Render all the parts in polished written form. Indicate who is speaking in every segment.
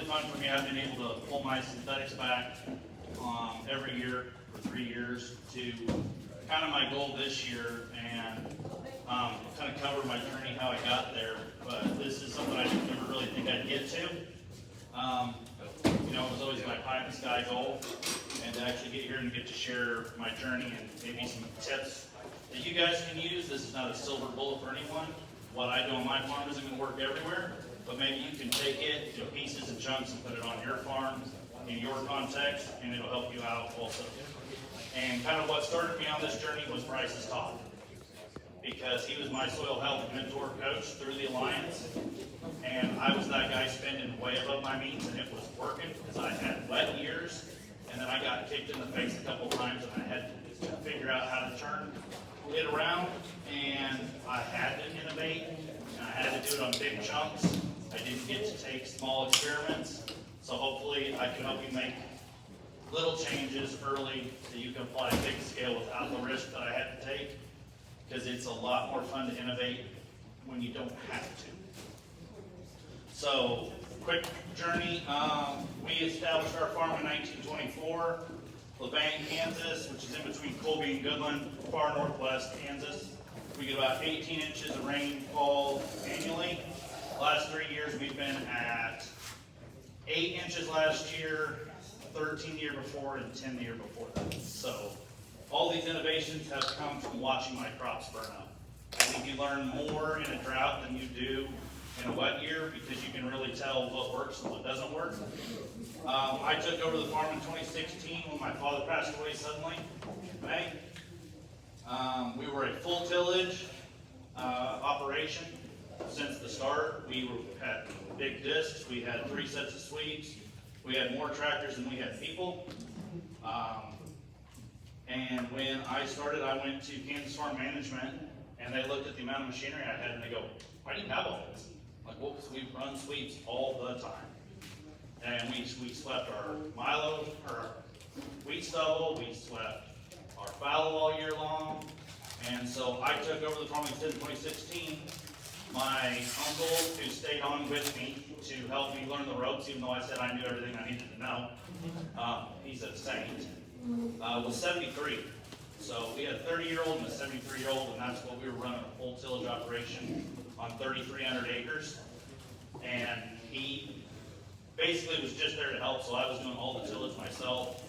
Speaker 1: fun for me. I've been able to pull my synthetics back every year for 3 years to kind of my goal this year, and kind of cover my journey, how I got there. But this is something I never really think I'd get to. It was always my pie in the sky goal, and to actually get here and get to share my journey and maybe some tips that you guys can use. This is not a silver bullet for anyone. What I do on my farm isn't going to work everywhere, but maybe you can take it to pieces and chunks and put it on your farm in your context, and it'll help you out also. And kind of what started me on this journey was Bryce's talk, because he was my soil health mentor coach through the Alliance, and I was that guy spending way above my means, and it was working because I had wet years, and then I got kicked in the face a couple times, and I had to figure out how to turn it around, and I had to innovate, and I had to do it on big chunks. I didn't get to take small experiments, so hopefully I can help you make little changes early that you can apply big scale without the risk that I had to take, because it's a lot more fun to innovate when you don't have to. So, quick journey. We established our farm in 1924, Lebanon, Kansas, which is in between Colby and Goodland, far northwest Kansas. We get about 18 inches of rainfall annually. The last 3 years we've been at 8 inches last year, 13 the year before, and 10 the year before that. So all these innovations have come from watching my crops burn up. I think you learn more in a drought than you do in a wet year, because you can really tell what works and what doesn't work. I took over the farm in 2016 when my father passed away suddenly in May. We were a full tillage operation since the start. We had big discs, we had 3 sets of sweeps, we had more tractors than we had people. And when I started, I went to Kansas Farm Management, and they looked at the amount of machinery I had, and they go, "Why do you have all this?" I'm like, well, because we run sweeps all the time. And we swept our milo, or wheat stubble, we swept our fallow all year long. And so I took over the farm in 2016. My uncle, who stayed on with me to help me learn the ropes, even though I said I knew everything I needed to know, he's a saint, was 73. So we had a 30-year-old and a 73-year-old, and that's what we were running, a full tillage operation on 3,300 acres. And he basically was just there to help, so I was doing all the tillage myself.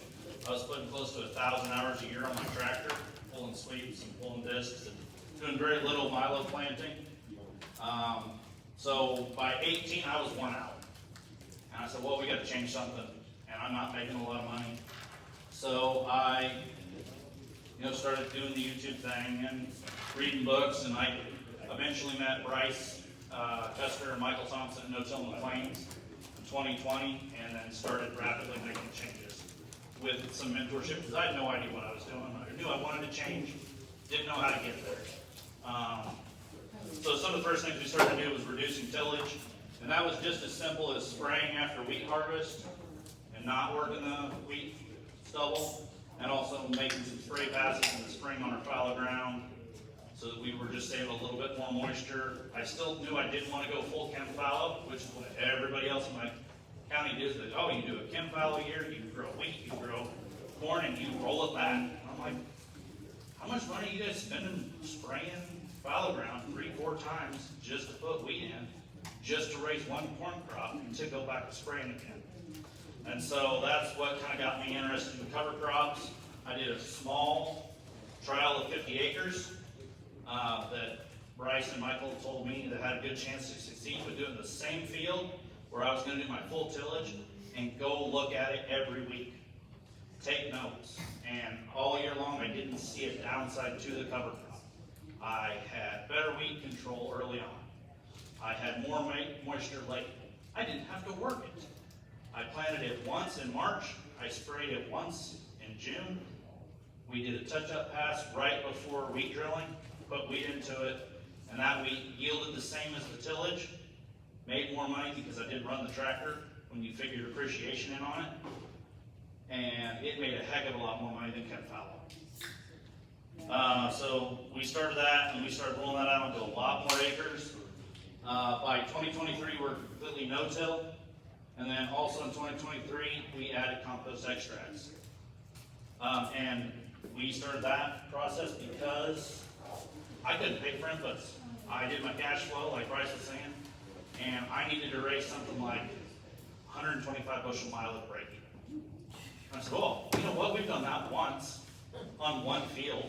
Speaker 1: I was putting close to 1,000 hours a year on my tractor, pulling sweeps and pulling discs, and doing very little milo planting. So by 18, I was worn out. And I said, well, we got to change something, and I'm not making a lot of money. So I started doing the YouTube thing and reading books, and I eventually met Bryce Custer and Michael Thompson at No Till in the Plains in 2020, and then started rapidly making changes with some mentorship, because I had no idea what I was doing. I knew I wanted to change, didn't know how to get there. So some of the first things we started to do was reducing tillage, and that was just as simple as spraying after wheat harvest and not working the wheat stubble, and also making some spray passes in the spring on our fallow ground, so that we were just saving a little bit more moisture. I still knew I didn't want to go full chem fallow, which is what everybody else in my county does. That, oh, you do a chem fallow year, you grow wheat, you grow corn, and you roll it back. And I'm like, how much money are you guys spending spraying fallow ground 3-4 times just to put wheat in, just to raise one corn crop, and to go back to spraying again? And so that's what kind of got me interested in cover crops. I did a small trial of 50 acres that Bryce and Michael told me that had a good chance to succeed with doing the same field, where I was going to do my full tillage and go look at it every week, take notes. And all year long, I didn't see a downside to the cover crop. I had better weed control early on. I had more moisture late. I didn't have to work it. I planted it once in March. I sprayed it once in June. We did a touch-up pass right before wheat drilling, put wheat into it, and that wheat yielded the same as the tillage. Made more money because I did run the tractor when you figure depreciation in on it. And it made a heck of a lot more money than chem fallow. So we started that, and we started rolling that out into a lot more acres. By 2023, we're completely no-till. And then also in 2023, we added compost extracts. And we started that process because I couldn't pay for inputs. I did my cash flow, like Bryce was saying, and I needed to raise something like 125 bushel mile of break even. I said, oh, you know what, we've done that once on one field.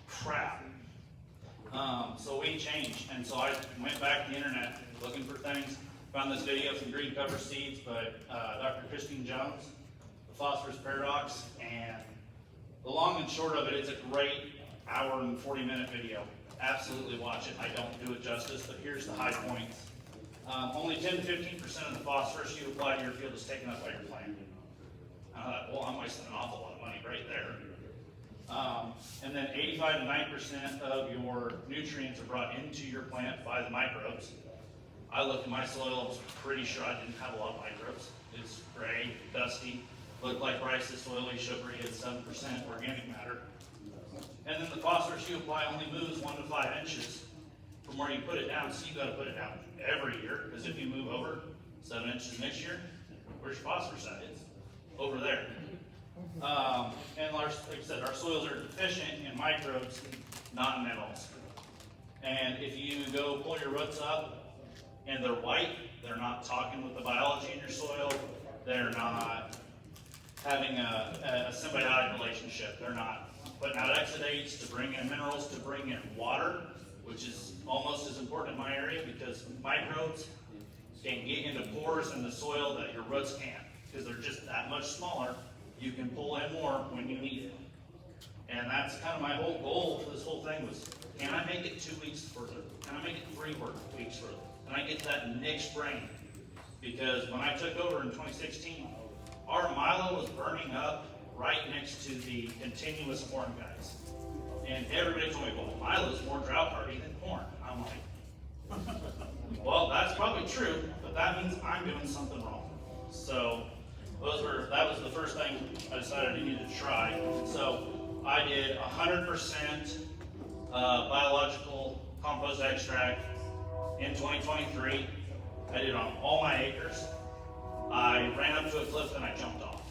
Speaker 1: Crap. So we changed, and so I went back to the internet looking for things, found this video from Green Cover Seeds by Dr. Christine Jones, the phosphorus paradox, and the long and short of it, it's a great hour and 40-minute video. Absolutely watch it. I don't do it justice, but here's the high points. Only 10 to 15% of the phosphorus you apply to your field is taken up by your plant. I thought, well, I'm wasting an awful lot of money right there. And then 85 to 90% of your nutrients are brought into your plant by the microbes. I looked at my soil, I was pretty sure I didn't have a lot of microbes. It's gray, dusty, looked like Bryce's soil, he showed where he had 7% organic matter. And then the phosphorus you apply only moves 1 to 5 inches from where you put it down, so you've got to put it down every year, because if you move over 7 inches next year, where's your phosphorus at? It's over there. And like I said, our soils are deficient in microbes, not in minerals. And if you go pull your roots up and they're white, they're not talking with the biology in your soil, they're not having a symbiotic relationship, they're not putting out exudates to bring in minerals, to bring in water, which is almost as important in my area because microbes can get into pores in the soil that your roots can't, because they're just that much smaller. You can pull in more when you need it. And that's kind of my whole goal for this whole thing was, can I make it 2 weeks further? Can I make it 3 weeks further? Can I get that niche brain? Because when I took over in 2016, our milo was burning up right next to the continuous corn guys. And everybody told me, well, milo's more drought hardy than corn. I'm like, well, that's probably true, but that means I'm doing something wrong. So that was the first thing I decided I needed to try. And so I did 100% biological compost extract in 2023. I did it on all my acres. I ran up to a cliff and I jumped off.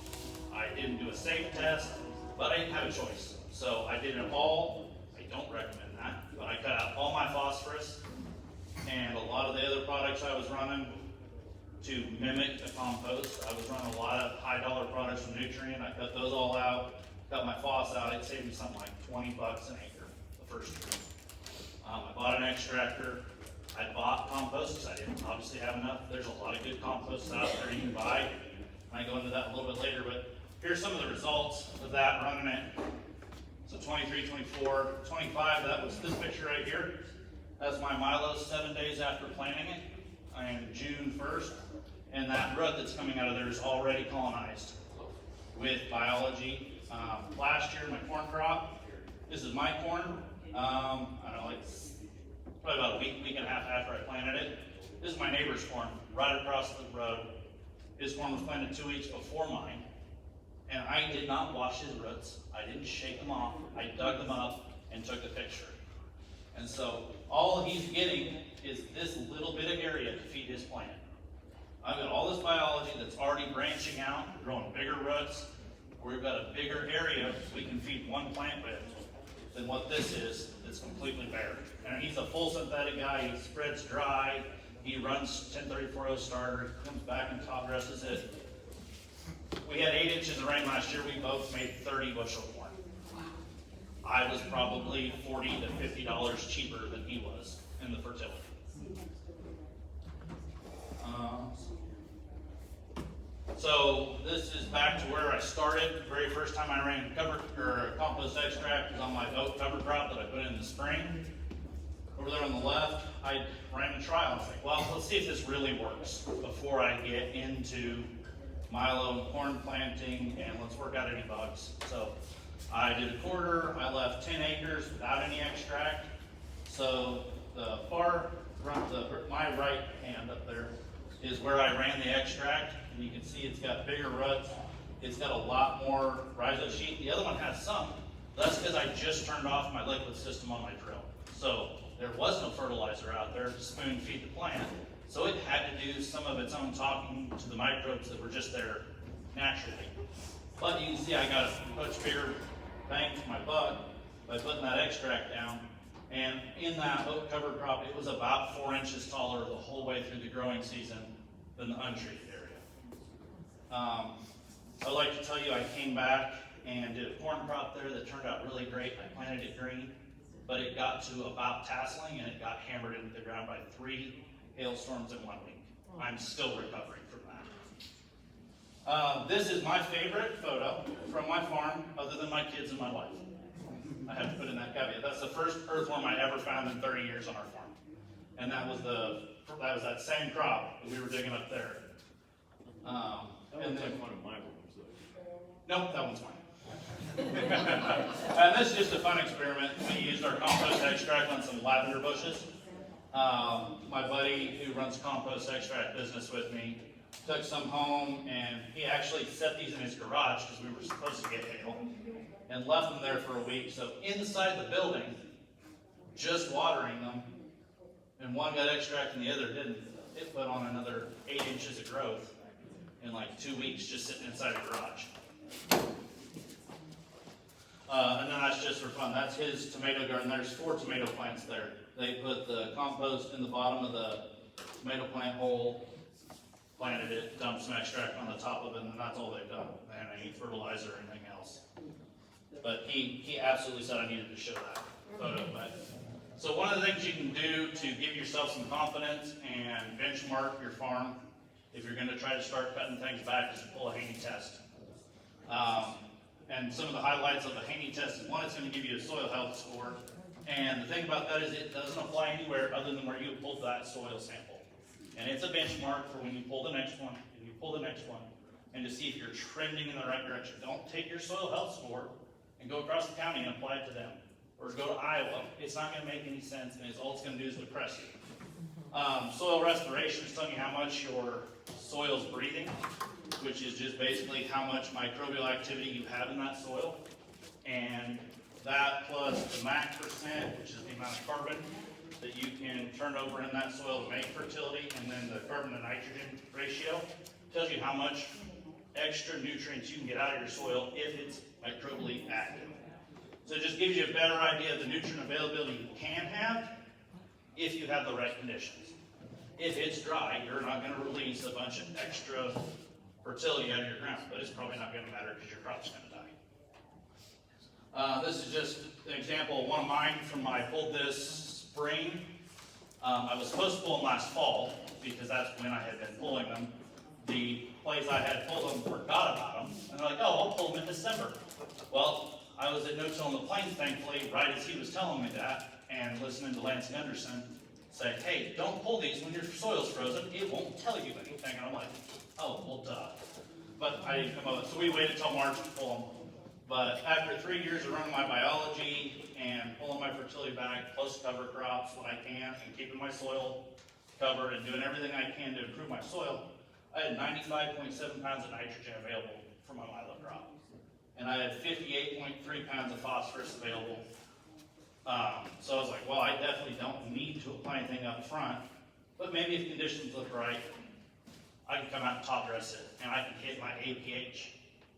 Speaker 1: I didn't do a safe test, but I didn't have a choice. So I did it all. I don't recommend that, but I cut out all my phosphorus and a lot of the other products I was running to mimic the compost. I was running a lot of high dollar products from Nutrient. I cut those all out, cut my phos out. It saved me something like $20 an acre the first year. I bought an extractor. I bought compost because I didn't obviously have enough. There's a lot of good composts out there you can buy. I go into that a little bit later, but here's some of the results of that running it. So 23, 24, 25, that was this picture right here. That's my milo 7 days after planting it, and June 1st. And that root that's coming out of there is already colonized with biology. Last year, my corn crop, this is my corn. I don't know, like probably about a week and a half after I planted it. This is my neighbor's corn, right across the road. His corn was planted 2 weeks before mine. And I did not wash his roots. I didn't shake them off. I dug them up and took a picture. And so all he's getting is this little bit of area to feed his plant. I've got all this biology that's already branching out, growing bigger roots. We've got a bigger area we can feed one plant with than what this is that's completely bare. And he's a full synthetic guy. He spreads dry. He runs 1034 starter, comes back and top dresses it. We had 8 inches of rain last year. We both made 30 bushel corn. I was probably $40 to $50 cheaper than he was in the fertility. So this is back to where I started. The very first time I ran compost extract was on my oat cover crop that I put in the spring. Over there on the left, I ran a trial. I was like, well, let's see if this really works before I get into milo and corn planting, and let's work out any bugs. So I did a quarter. I left 10 acres without any extract. So the my right hand up there is where I ran the extract, and you can see it's got bigger roots. It's got a lot more rhizo sheet. The other one has some. That's because I just turned off my liquid system on my drill. So there was no fertilizer out there to spoon feed the plant. So it had to do some of its own talking to the microbes that were just there naturally. But you can see I got a much bigger bang for my buck by putting that extract down. And in that oak cover crop, it was about 4 inches taller the whole way through the growing season than the untreated area. I'd like to tell you I came back and did a corn crop there that turned out really great. I planted it green, but it got to about tasseling and it got hammered into the ground by 3 hailstorms in 1 week. I'm still recovering from that. This is my favorite photo from my farm, other than my kids and my wife. I have to put in that caveat. That's the first earthworm I ever found in 30 years on our farm. And that was that same crop that we were digging up there. And then
Speaker 2: one of my worms, though.
Speaker 1: Nope, that one's mine. And this is just a fun experiment. We used our compost extract on some lavender bushes. My buddy who runs a compost extract business with me took some home, and he actually set these in his garage because we were supposed to get hail, and left them there for a week. So inside the building, just watering them, and one got extract and the other didn't. It put on another 8 inches of growth in like 2 weeks just sitting inside a garage. And then that's just for fun. That's his tomato garden. There's 4 tomato plants there. They put the compost in the bottom of the tomato plant hole, planted it, dumped some extract on the top of it, and that's all they've done. They haven't any fertilizer or anything else. But he absolutely said I needed to show that photo. So one of the things you can do to give yourself some confidence and benchmark your farm, if you're going to try to start cutting things back, is to pull a Haney test. And some of the highlights of the Haney test is, one, it's going to give you a soil health score. And the thing about that is it doesn't apply anywhere other than where you pulled that soil sample. And it's a benchmark for when you pull the next one, and you pull the next one, and to see if you're trending in the right direction. Don't take your soil health score and go across the county and apply it to them. Or go to Iowa. It's not going to make any sense, and all it's going to do is depress you. Soil respiration is telling you how much your soil's breathing, which is just basically how much microbial activity you have in that soil. And that plus the MAC percent, which is the amount of carbon that you can turn over in that soil to make fertility, and then the carbon to nitrogen ratio tells you how much extra nutrients you can get out of your soil if it's microbially active. So it just gives you a better idea of the nutrient availability you can have if you have the right conditions. If it's dry, you're not going to release a bunch of extra fertility out of your ground, but it's probably not going to matter because your crop's going to die. This is just an example of one of mine from I pulled this spring. I was supposed to pull them last fall because that's when I had been pulling them. The place I had pulled them forgot about them, and they're like, "Oh, I'll pull them in December." Well, I was at No Till in the Plains, thankfully, right as he was telling me that, and listening to Lance Gunderson say, "Hey, don't pull these when your soil's frozen. It won't tell you anything." And I'm like, "Oh, well, duh." But I didn't come up. So we waited till March to pull them. But after 3 years of running my biology and pulling my fertility back, plus cover crops when I can, and keeping my soil covered and doing everything I can to improve my soil, I had 95.7 pounds of nitrogen available for my milo crop. And I had 58.3 pounds of phosphorus available. So I was like, well, I definitely don't need to apply anything up front, but maybe if conditions look right, I can come out and top dress it, and I can hit my APH.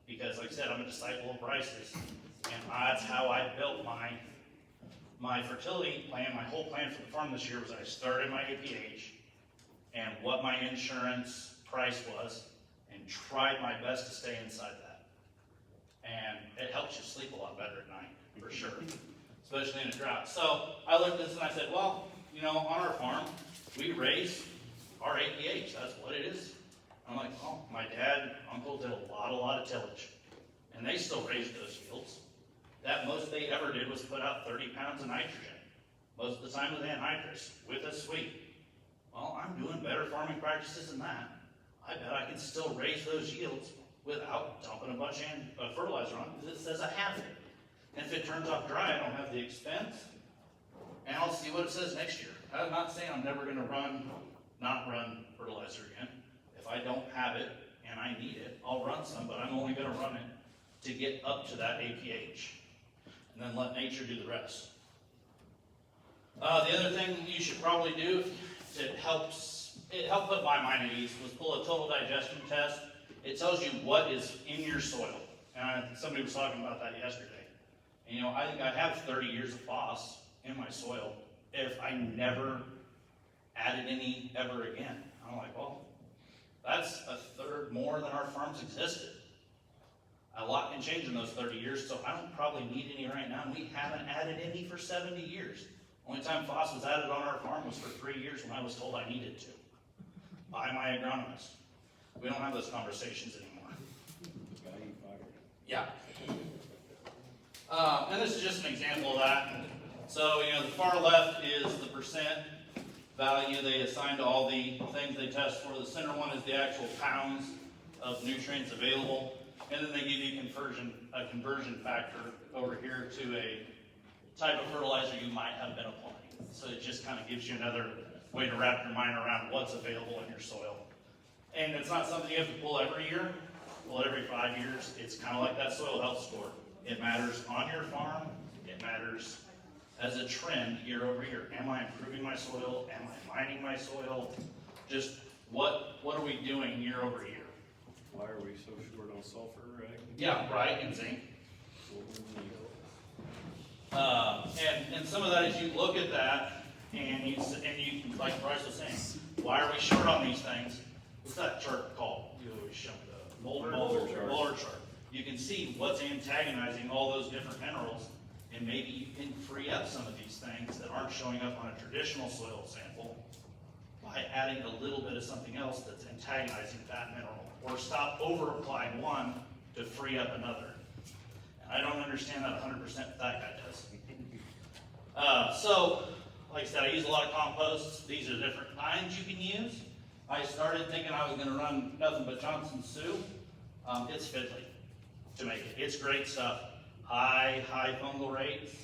Speaker 1: Because like I said, I'm a disciple of Bryce's, and that's how I built my fertility plan. My whole plan for the farm this year was I started my APH and what my insurance price was, and tried my best to stay inside that. And it helps you sleep a lot better at night, for sure, especially in a drought. So I looked at this and I said, well, you know, on our farm, we raise our APH. That's what it is. I'm like, oh, my dad, uncle did a lot of tillage, and they still raised those yields. That most they ever did was put out 30 pounds of nitrogen, most of the time with anhydrous, with a sweep. Well, I'm doing better farming practices than that. I bet I can still raise those yields without dumping a bunch of fertilizer on it, because it says I have it. And if it turns out dry, I don't have the expense, and I'll see what it says next year. I'm not saying I'm never going to not run fertilizer again. If I don't have it and I need it, I'll run some, but I'm only going to run it to get up to that APH, and then let nature do the rest. The other thing you should probably do that helps it helped put my mind at ease, was pull a total digestion test. It tells you what is in your soil. And somebody was talking about that yesterday. And I think I have 30 years of phos in my soil if I never added any ever again. I'm like, well, that's a third more than our farms existed. A lot can change in those 30 years, so I don't probably need any right now. And we haven't added any for 70 years. Only time phos was added on our farm was for 3 years when I was told I needed to by my agronomist. We don't have those conversations anymore. Yeah. And this is just an example of that. So, the far left is the percent value they assign to all the things they test for. The center one is the actual pounds of nutrients available. And then they give you a conversion factor over here to a type of fertilizer you might have been applying. So it just kind of gives you another way to wrap your mind around what's available in your soil. And it's not something you have to pull every year. Well, every 5 years. It's kind of like that soil health score. It matters on your farm. It matters as a trend year over year. Am I improving my soil? Am I mining my soil? Just what are we doing year over year?
Speaker 2: Why are we so short on sulfur, right?
Speaker 1: Yeah, right, and zinc. And some of that is you look at that and you like Bryce was saying, why are we short on these things? What's that chart called? You always show the Mulder chart. You can see what's antagonizing all those different minerals, and maybe you can free up some of these things that aren't showing up on a traditional soil sample by adding a little bit of something else that's antagonizing that mineral, or stop over applying one to free up another. And I don't understand that 100% that guy does. So, like I said, I use a lot of composts. These are different kinds you can use. I started thinking I was going to run nothing but Johnson Sioux. It's fiddly to make it. It's great stuff. High fungal rates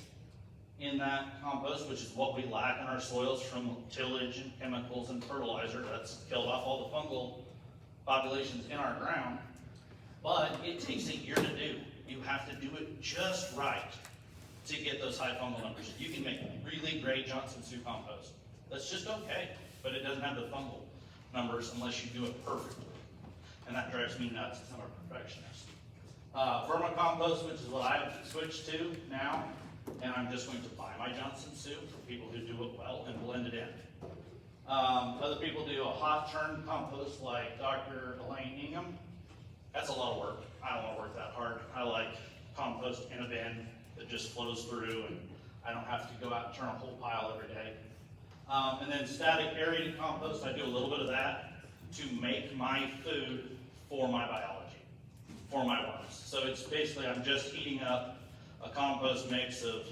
Speaker 1: in that compost, which is what we lack in our soils from tillage and chemicals and fertilizer. That's killed off all the fungal populations in our ground. But it takes a year to do. You have to do it just right to get those high fungal numbers. You can make really great Johnson Sioux compost. That's just okay, but it doesn't have the fungal numbers unless you do it perfectly. And that drives me nuts because I'm a perfectionist. Vermicompost, which is what I've switched to now, and I'm just going to buy my Johnson Sioux for people who do it well and blend it in. Other people do a hot turn compost like Dr. Elaine Ingham. That's a lot of work. I don't want to work that hard. I like compost in a bin that just flows through, and I don't have to go out and turn a whole pile every day. And then static aerated compost, I do a little bit of that to make my food for my biology, for my worms. So it's basically, I'm just heating up a compost mix of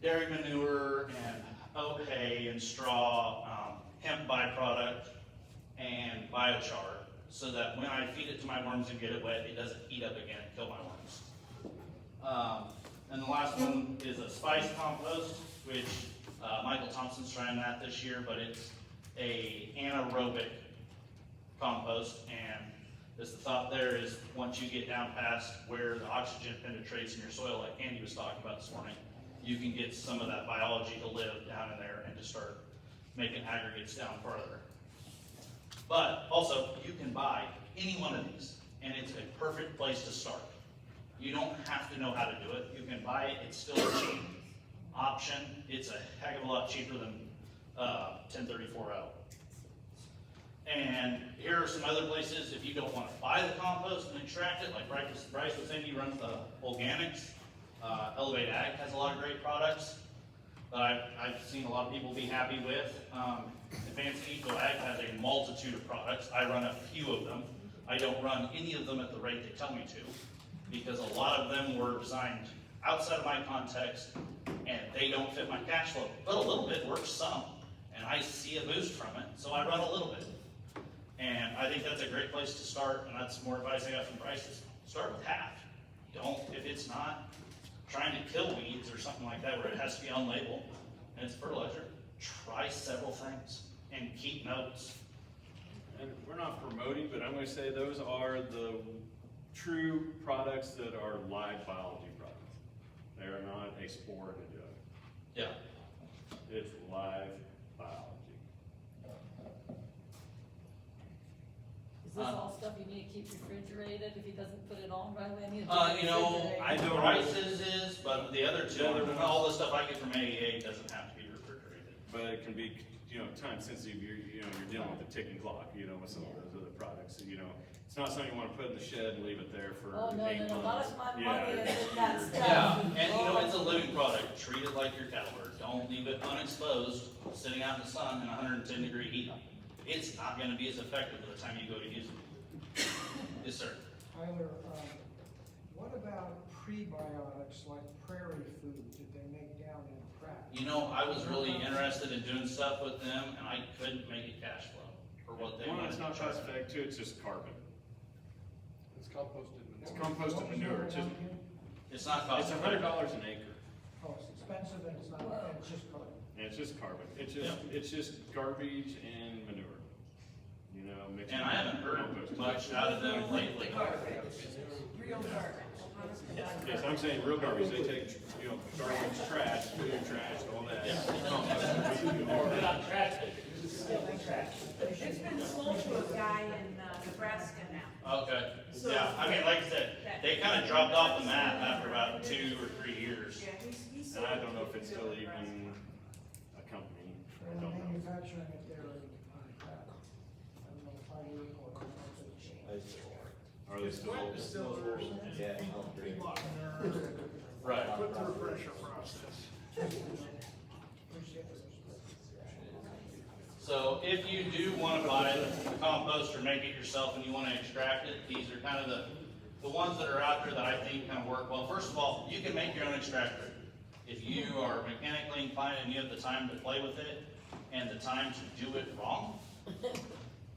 Speaker 1: dairy manure and oat hay and straw, hemp byproduct, and biochar, so that when I feed it to my worms and get it wet, it doesn't heat up again and kill my worms. And the last one is a spice compost, which Michael Thompson's trying that this year, but it's a anaerobic compost, and the thought there is once you get down past where the oxygen penetrates in your soil, like Andy was talking about this morning, you can get some of that biology to live down in there and to start making aggregates down further. But also, you can buy any one of these, and it's a perfect place to start. You don't have to know how to do it. You can buy it. It's still a cheap option. It's a heck of a lot cheaper than 1034L. And here are some other places if you don't want to buy the compost and extract it, like Bryce was saying, he runs the organics. Elevate Ag has a lot of great products that I've seen a lot of people be happy with. Advanced Eco Ag has a multitude of products. I run a few of them. I don't run any of them at the rate they tell me to, because a lot of them were designed outside of my context and they don't fit my cash flow. But a little bit works some, and I see a boost from it, so I run a little bit. And I think that's a great place to start, and that's more advice I got from Bryce, is start with half. Don't, if it's not trying to kill weeds or something like that where it has to be on label and it's fertilizer, try several things and keep notes.
Speaker 2: And we're not promoting, but I'm going to say those are the true products that are live biology products. They are not a spore in a jug.
Speaker 1: Yeah.
Speaker 2: It's live biology.
Speaker 3: Is this all stuff you need to keep refrigerated if he doesn't put it on right away? I need to
Speaker 1: You know,
Speaker 3: refrigerate.
Speaker 2: I don't-
Speaker 1: prices is, but the other two, all the stuff I get from AEA doesn't have to be refrigerated.
Speaker 2: But it can be, time sensitive, you're dealing with a ticking clock, with some of those other products, it's not something you wanna put in the shed and leave it there for
Speaker 3: Oh, no,
Speaker 2: 8
Speaker 3: no,
Speaker 2: months.
Speaker 3: not if my
Speaker 2: Yeah.
Speaker 3: money is in that stuff.
Speaker 1: Yeah, and it's a living product, treat it like your cattle herd, don't leave it unexposed, sitting out in the sun in 110-degree heat. It's not gonna be as effective by the time you go to use it. Yes, sir.
Speaker 4: Tyler, what about prebiotics like prairie food that they make down in Pratt?
Speaker 1: You know, I was really interested in doing stuff with them, and I couldn't make it cash flow for what they
Speaker 2: One,
Speaker 1: wanted
Speaker 2: it's
Speaker 1: to
Speaker 2: not
Speaker 1: charge.
Speaker 2: cost effective, two, it's just carbon.
Speaker 5: It's composted
Speaker 2: It's
Speaker 5: manure.
Speaker 2: composted
Speaker 4: What was
Speaker 2: manure,
Speaker 4: the
Speaker 2: it's
Speaker 4: other
Speaker 2: just,
Speaker 4: one again?
Speaker 1: It's not cost
Speaker 2: it's
Speaker 1: effective.
Speaker 2: $100 an acre,
Speaker 4: Oh, it's expensive and it's not, and it's just carbon.
Speaker 2: and it's just carbon,
Speaker 1: Yeah.
Speaker 2: it's just garbage and manure, mixed.
Speaker 1: And I haven't heard
Speaker 2: composted.
Speaker 1: much out of them lately.
Speaker 3: Real garbage.
Speaker 2: Yes, I'm saying real garbage, they take, garbage, trash, food, trash, all that.
Speaker 1: Yeah.
Speaker 6: It's been sold to a guy in Nebraska now.
Speaker 1: Okay, yeah, I mean, like I said, they kinda dropped off the map after about 2 or 3 years.
Speaker 6: Yeah, he's
Speaker 2: And I don't know if it's still even a company, I
Speaker 4: They're
Speaker 2: don't know.
Speaker 4: manufacturing it there in Pratt. I don't know if I report, I don't know if it's changed.
Speaker 2: Are they still?
Speaker 1: Right.
Speaker 5: Put the refresher process.
Speaker 1: So if you do wanna buy the compost or make it yourself and you wanna extract it, these are kind of the ones that are out there that I think kind of work well. First of all, you can make your own extractor. If you are mechanically inclined and you have the time to play with it and the time to do it wrong,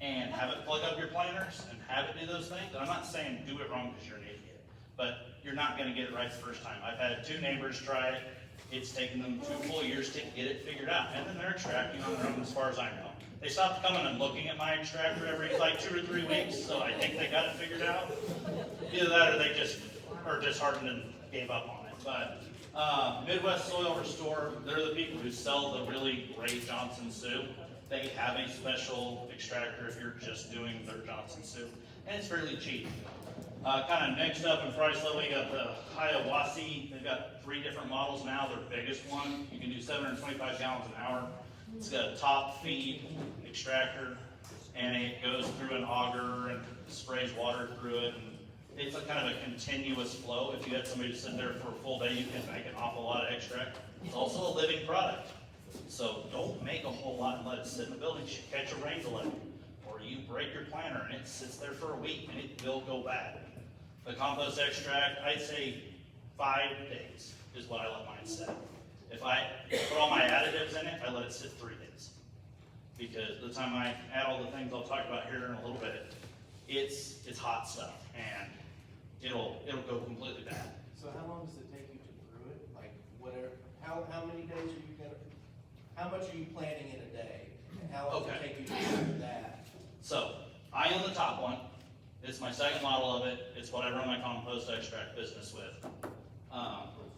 Speaker 1: and have it plug up your planters and have it do those things, and I'm not saying do it wrong because you're an idiot, but you're not gonna get it right the first time. I've had 2 neighbors try it, it's taken them 2 full years to get it figured out, and then they're extracting on their own as far as I know. They stopped coming and looking at my extractor every like 2 or 3 weeks, so I think they got it figured out. Either that or they just are disheartened and gave up on it. But Midwest Soil Restore, they're the people who sell the really great Johnson soup. They have a special extractor if you're just doing their Johnson soup, and it's fairly cheap. Kind of next up in price level, you got the Hiawassee. They've got 3 different models now. Their biggest one, you can do 725 gallons an hour. It's got a top feed extractor, and it goes through an auger and sprays water through it. And it's a kind of a continuous flow. If you had somebody to sit there for a full day, you can make an awful lot of extract. It's also a living product. So don't make a whole lot and let it sit in the building. You catch a rain delay, or you break your planter and it sits there for a week and it will go bad. The compost extract, I'd say 5 days is what I let mine sit. If I put all my additives in it, I let it sit 3 days. Because by the time I add all the things I'll talk about here in a little bit, it's hot stuff and it'll go completely bad.
Speaker 7: So how long does it take you to brew it? Like, whatever, how many days are you gonna, how much are you planting in a day? And how long does it
Speaker 1: Okay.
Speaker 7: take you to brew that?
Speaker 1: So, I own the top one. It's my second model of it. It's what I run my compost extract business with.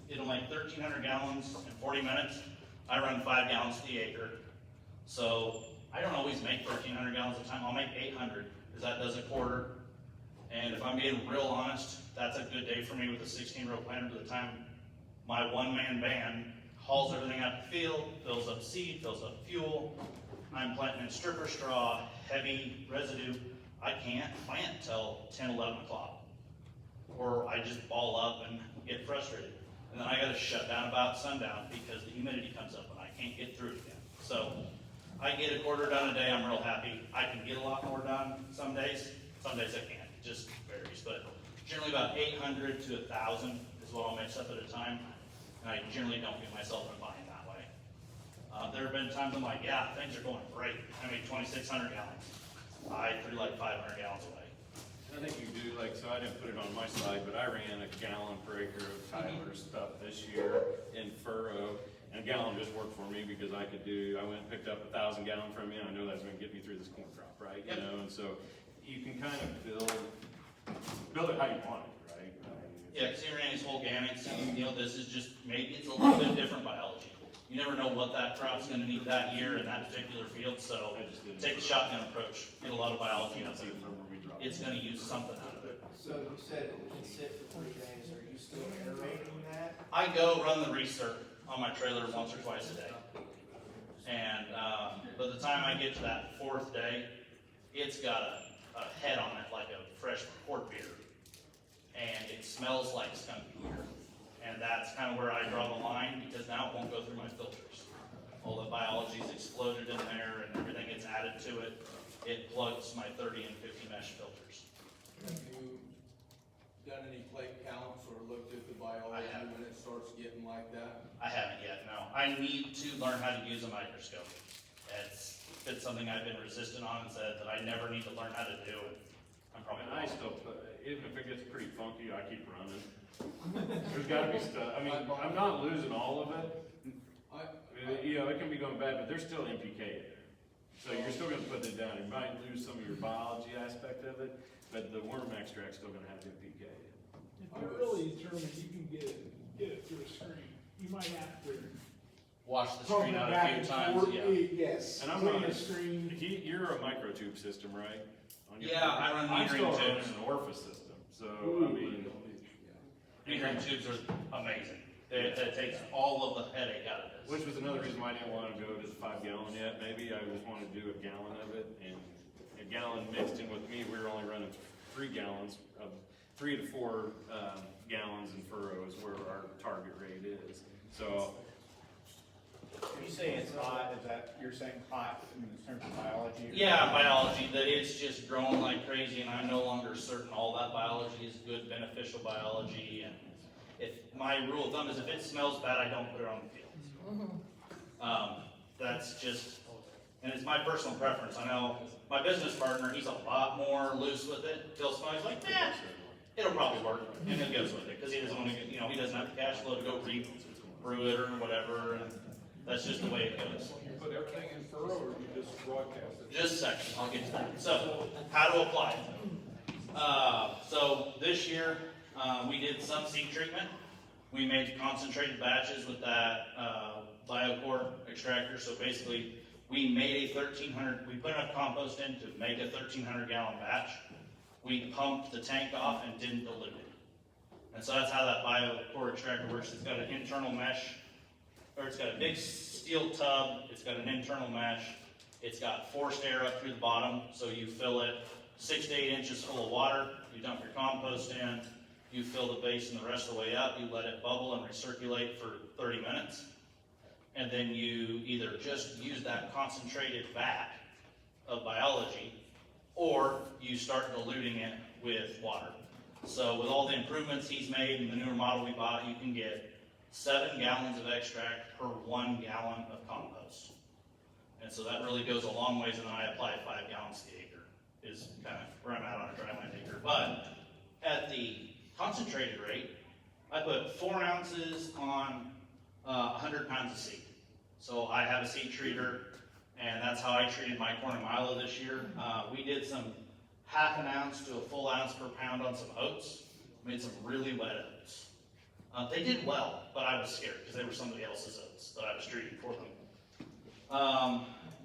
Speaker 1: It'll make 1,300 gallons in 40 minutes. I run 5 gallons to the acre. So, I don't always make 1,300 gallons at a time. I'll make 800, because that does a quarter. And if I'm being real honest, that's a good day for me with a 16-row planter to the time my one-man band hauls everything out the field, fills up seed, fills up fuel. I'm planting in stripper straw, heavy residue. I can't plant till 10, 11 o'clock. Or I just ball up and get frustrated. And then I gotta shut down about sundown because the humidity comes up and I can't get through it again. So I get a quarter done a day, I'm real happy. I can get a lot more done some days I can't. It just varies. But generally about 800 to 1,000 is what I'll mix up at a time. And I generally don't get myself in a bind that way. There have been times I'm like, yeah, things are going great. I made 2,600 gallons. I threw like 500 gallons away.
Speaker 2: I think you do, so I didn't put it on my slide, but I ran a gallon per acre of Tyler's stuff this year in furrow. And a gallon just worked for me because I went and picked up 1,000 gallon from you, and I know that's gonna get me through this corn crop, right?
Speaker 1: Yep.
Speaker 2: And so you can kind of build it how you want it, right?
Speaker 1: Yeah, because he ran his whole gametes, and this is just, maybe it's a little bit different biology. You never know what that crop's gonna need that year in that particular field, so
Speaker 2: I just didn't.
Speaker 1: take the shotgun approach, get a lot of biology out
Speaker 2: Can't see
Speaker 1: there.
Speaker 2: it from where we drop
Speaker 1: it's gonna use something out of it.
Speaker 7: So you said it can sit for 3 days, are you still aerating that?
Speaker 1: I go run the recirc on my trailer once or twice a day. And by the time I get to that 4th day, it's got a head on it like a fresh port beer. And it smells like skunk beer. And that's kind of where I draw the line, because now it won't go through my filters. All the biology's exploded in there and everything gets added to it. It plugs my 30 and 50 mesh filters.
Speaker 8: Have you done any plate counts or looked at the biology
Speaker 1: I haven't.
Speaker 8: when it starts getting like that?
Speaker 1: I haven't yet, no. I need to learn how to use a microscope. It's been something I've been resistant on and said that I never need to learn how to do, and I'm probably
Speaker 2: And I still, even if it gets pretty funky, I keep running. There's gotta be stuff, I mean, I'm not losing all of it. You know, it can be going bad, but there's still NPK in there. So you're still gonna put it down. You might lose some of your biology aspect of it, but the worm extract's still gonna have NPK.
Speaker 9: If you're really determined you can get it through a screen, you might have to.
Speaker 1: wash the
Speaker 9: probe
Speaker 1: screen
Speaker 9: it
Speaker 1: out
Speaker 9: back
Speaker 1: a few
Speaker 9: and
Speaker 1: times,
Speaker 9: forth.
Speaker 1: yeah.
Speaker 9: Yes.
Speaker 2: And I'm
Speaker 9: clean
Speaker 2: not,
Speaker 9: the screen.
Speaker 2: you're a microtube system, right? On your-
Speaker 1: Yeah, I run
Speaker 2: I'm still
Speaker 1: metering
Speaker 2: running
Speaker 1: tubes.
Speaker 2: an orifice system, so, I mean,
Speaker 1: Metering tubes are amazing. It takes all of the headache out of this.
Speaker 2: which was another reason why I didn't wanna go to the 5 gallon yet, maybe, I just wanted to do a gallon of it, and a gallon mixed in with me, we were only running 3 gallons of, 3 to 4 gallons in furrow is where our target rate is, so.
Speaker 10: You say it's hot, is that, you're saying hot in terms of biology? Or-
Speaker 1: Yeah, biology, that it's just growing like crazy, and I'm no longer certain all that biology is good, beneficial biology, and if, my rule of thumb is if it smells bad, I don't put it on the fields. That's just, and it's my personal preference. I know my business partner, he's a lot more loose with it. He'll smell, he's like, nah, it'll probably work, and he goes with it, because he doesn't want to get, he doesn't have the cash flow to go brew it or whatever, and that's just the way it goes.
Speaker 5: You put everything in furrow or you just broadcast it?
Speaker 1: Just a second, I'll get to that. So, how to apply it. So this year, we did some seed treatment. We made concentrated batches with that BioCore extractor. So basically, we made a 1,300, we put enough compost in to make a 1,300 gallon batch. We pumped the tank off and didn't dilute it. And so that's how that BioCore extractor works. It's got an internal mesh, or it's got a big steel tub, it's got an internal mesh, it's got forced air up through the bottom, so you fill it 6 to 8 inches full of water, you dump your compost in, you fill the basin the rest of the way up, you let it bubble and recirculate for 30 minutes, and then you either just use that concentrated vat of biology, or you start diluting it with water. So with all the improvements he's made and the newer model we bought, you can get 7 gallons of extract per 1 gallon of compost. And so that really goes a long ways, and then I apply 5 gallons to the acre, is kind of where I'm at on a dryland acre. But at the concentrated rate, I put 4 ounces on 100 pounds of seed. So I have a seed treater, and that's how I treated my corn and milo this year. We did some half an ounce to a full ounce per pound on some oats, made some really wet oats. They did well, but I was scared because they were somebody else's oats that I was treating for them.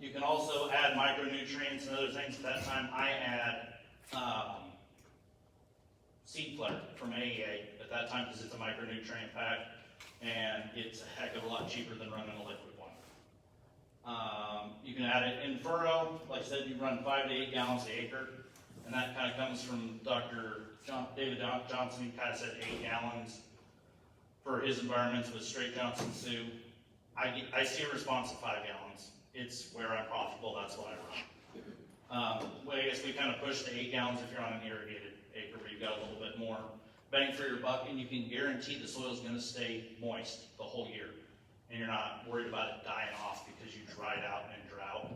Speaker 1: You can also add micronutrients and other things. At that time, I add seed flare from AEA at that time because it's a micronutrient pack, and it's a heck of a lot cheaper than running a liquid one. You can add it in furrow. Like I said, you run 5 to 8 gallons an acre, and that kind of comes from Dr. David Johnson. He kind of said 8 gallons for his environments with straight Johnson Sioux. I see a response of 5 gallons. It's where I'm profitable, that's what I run. Well, I guess we kind of push to 8 gallons if you're on an irrigated acre where you've got a little bit more bang for your buck, and you can guarantee the soil's gonna stay moist the whole year. And you're not worried about it dying off because you dried out in drought.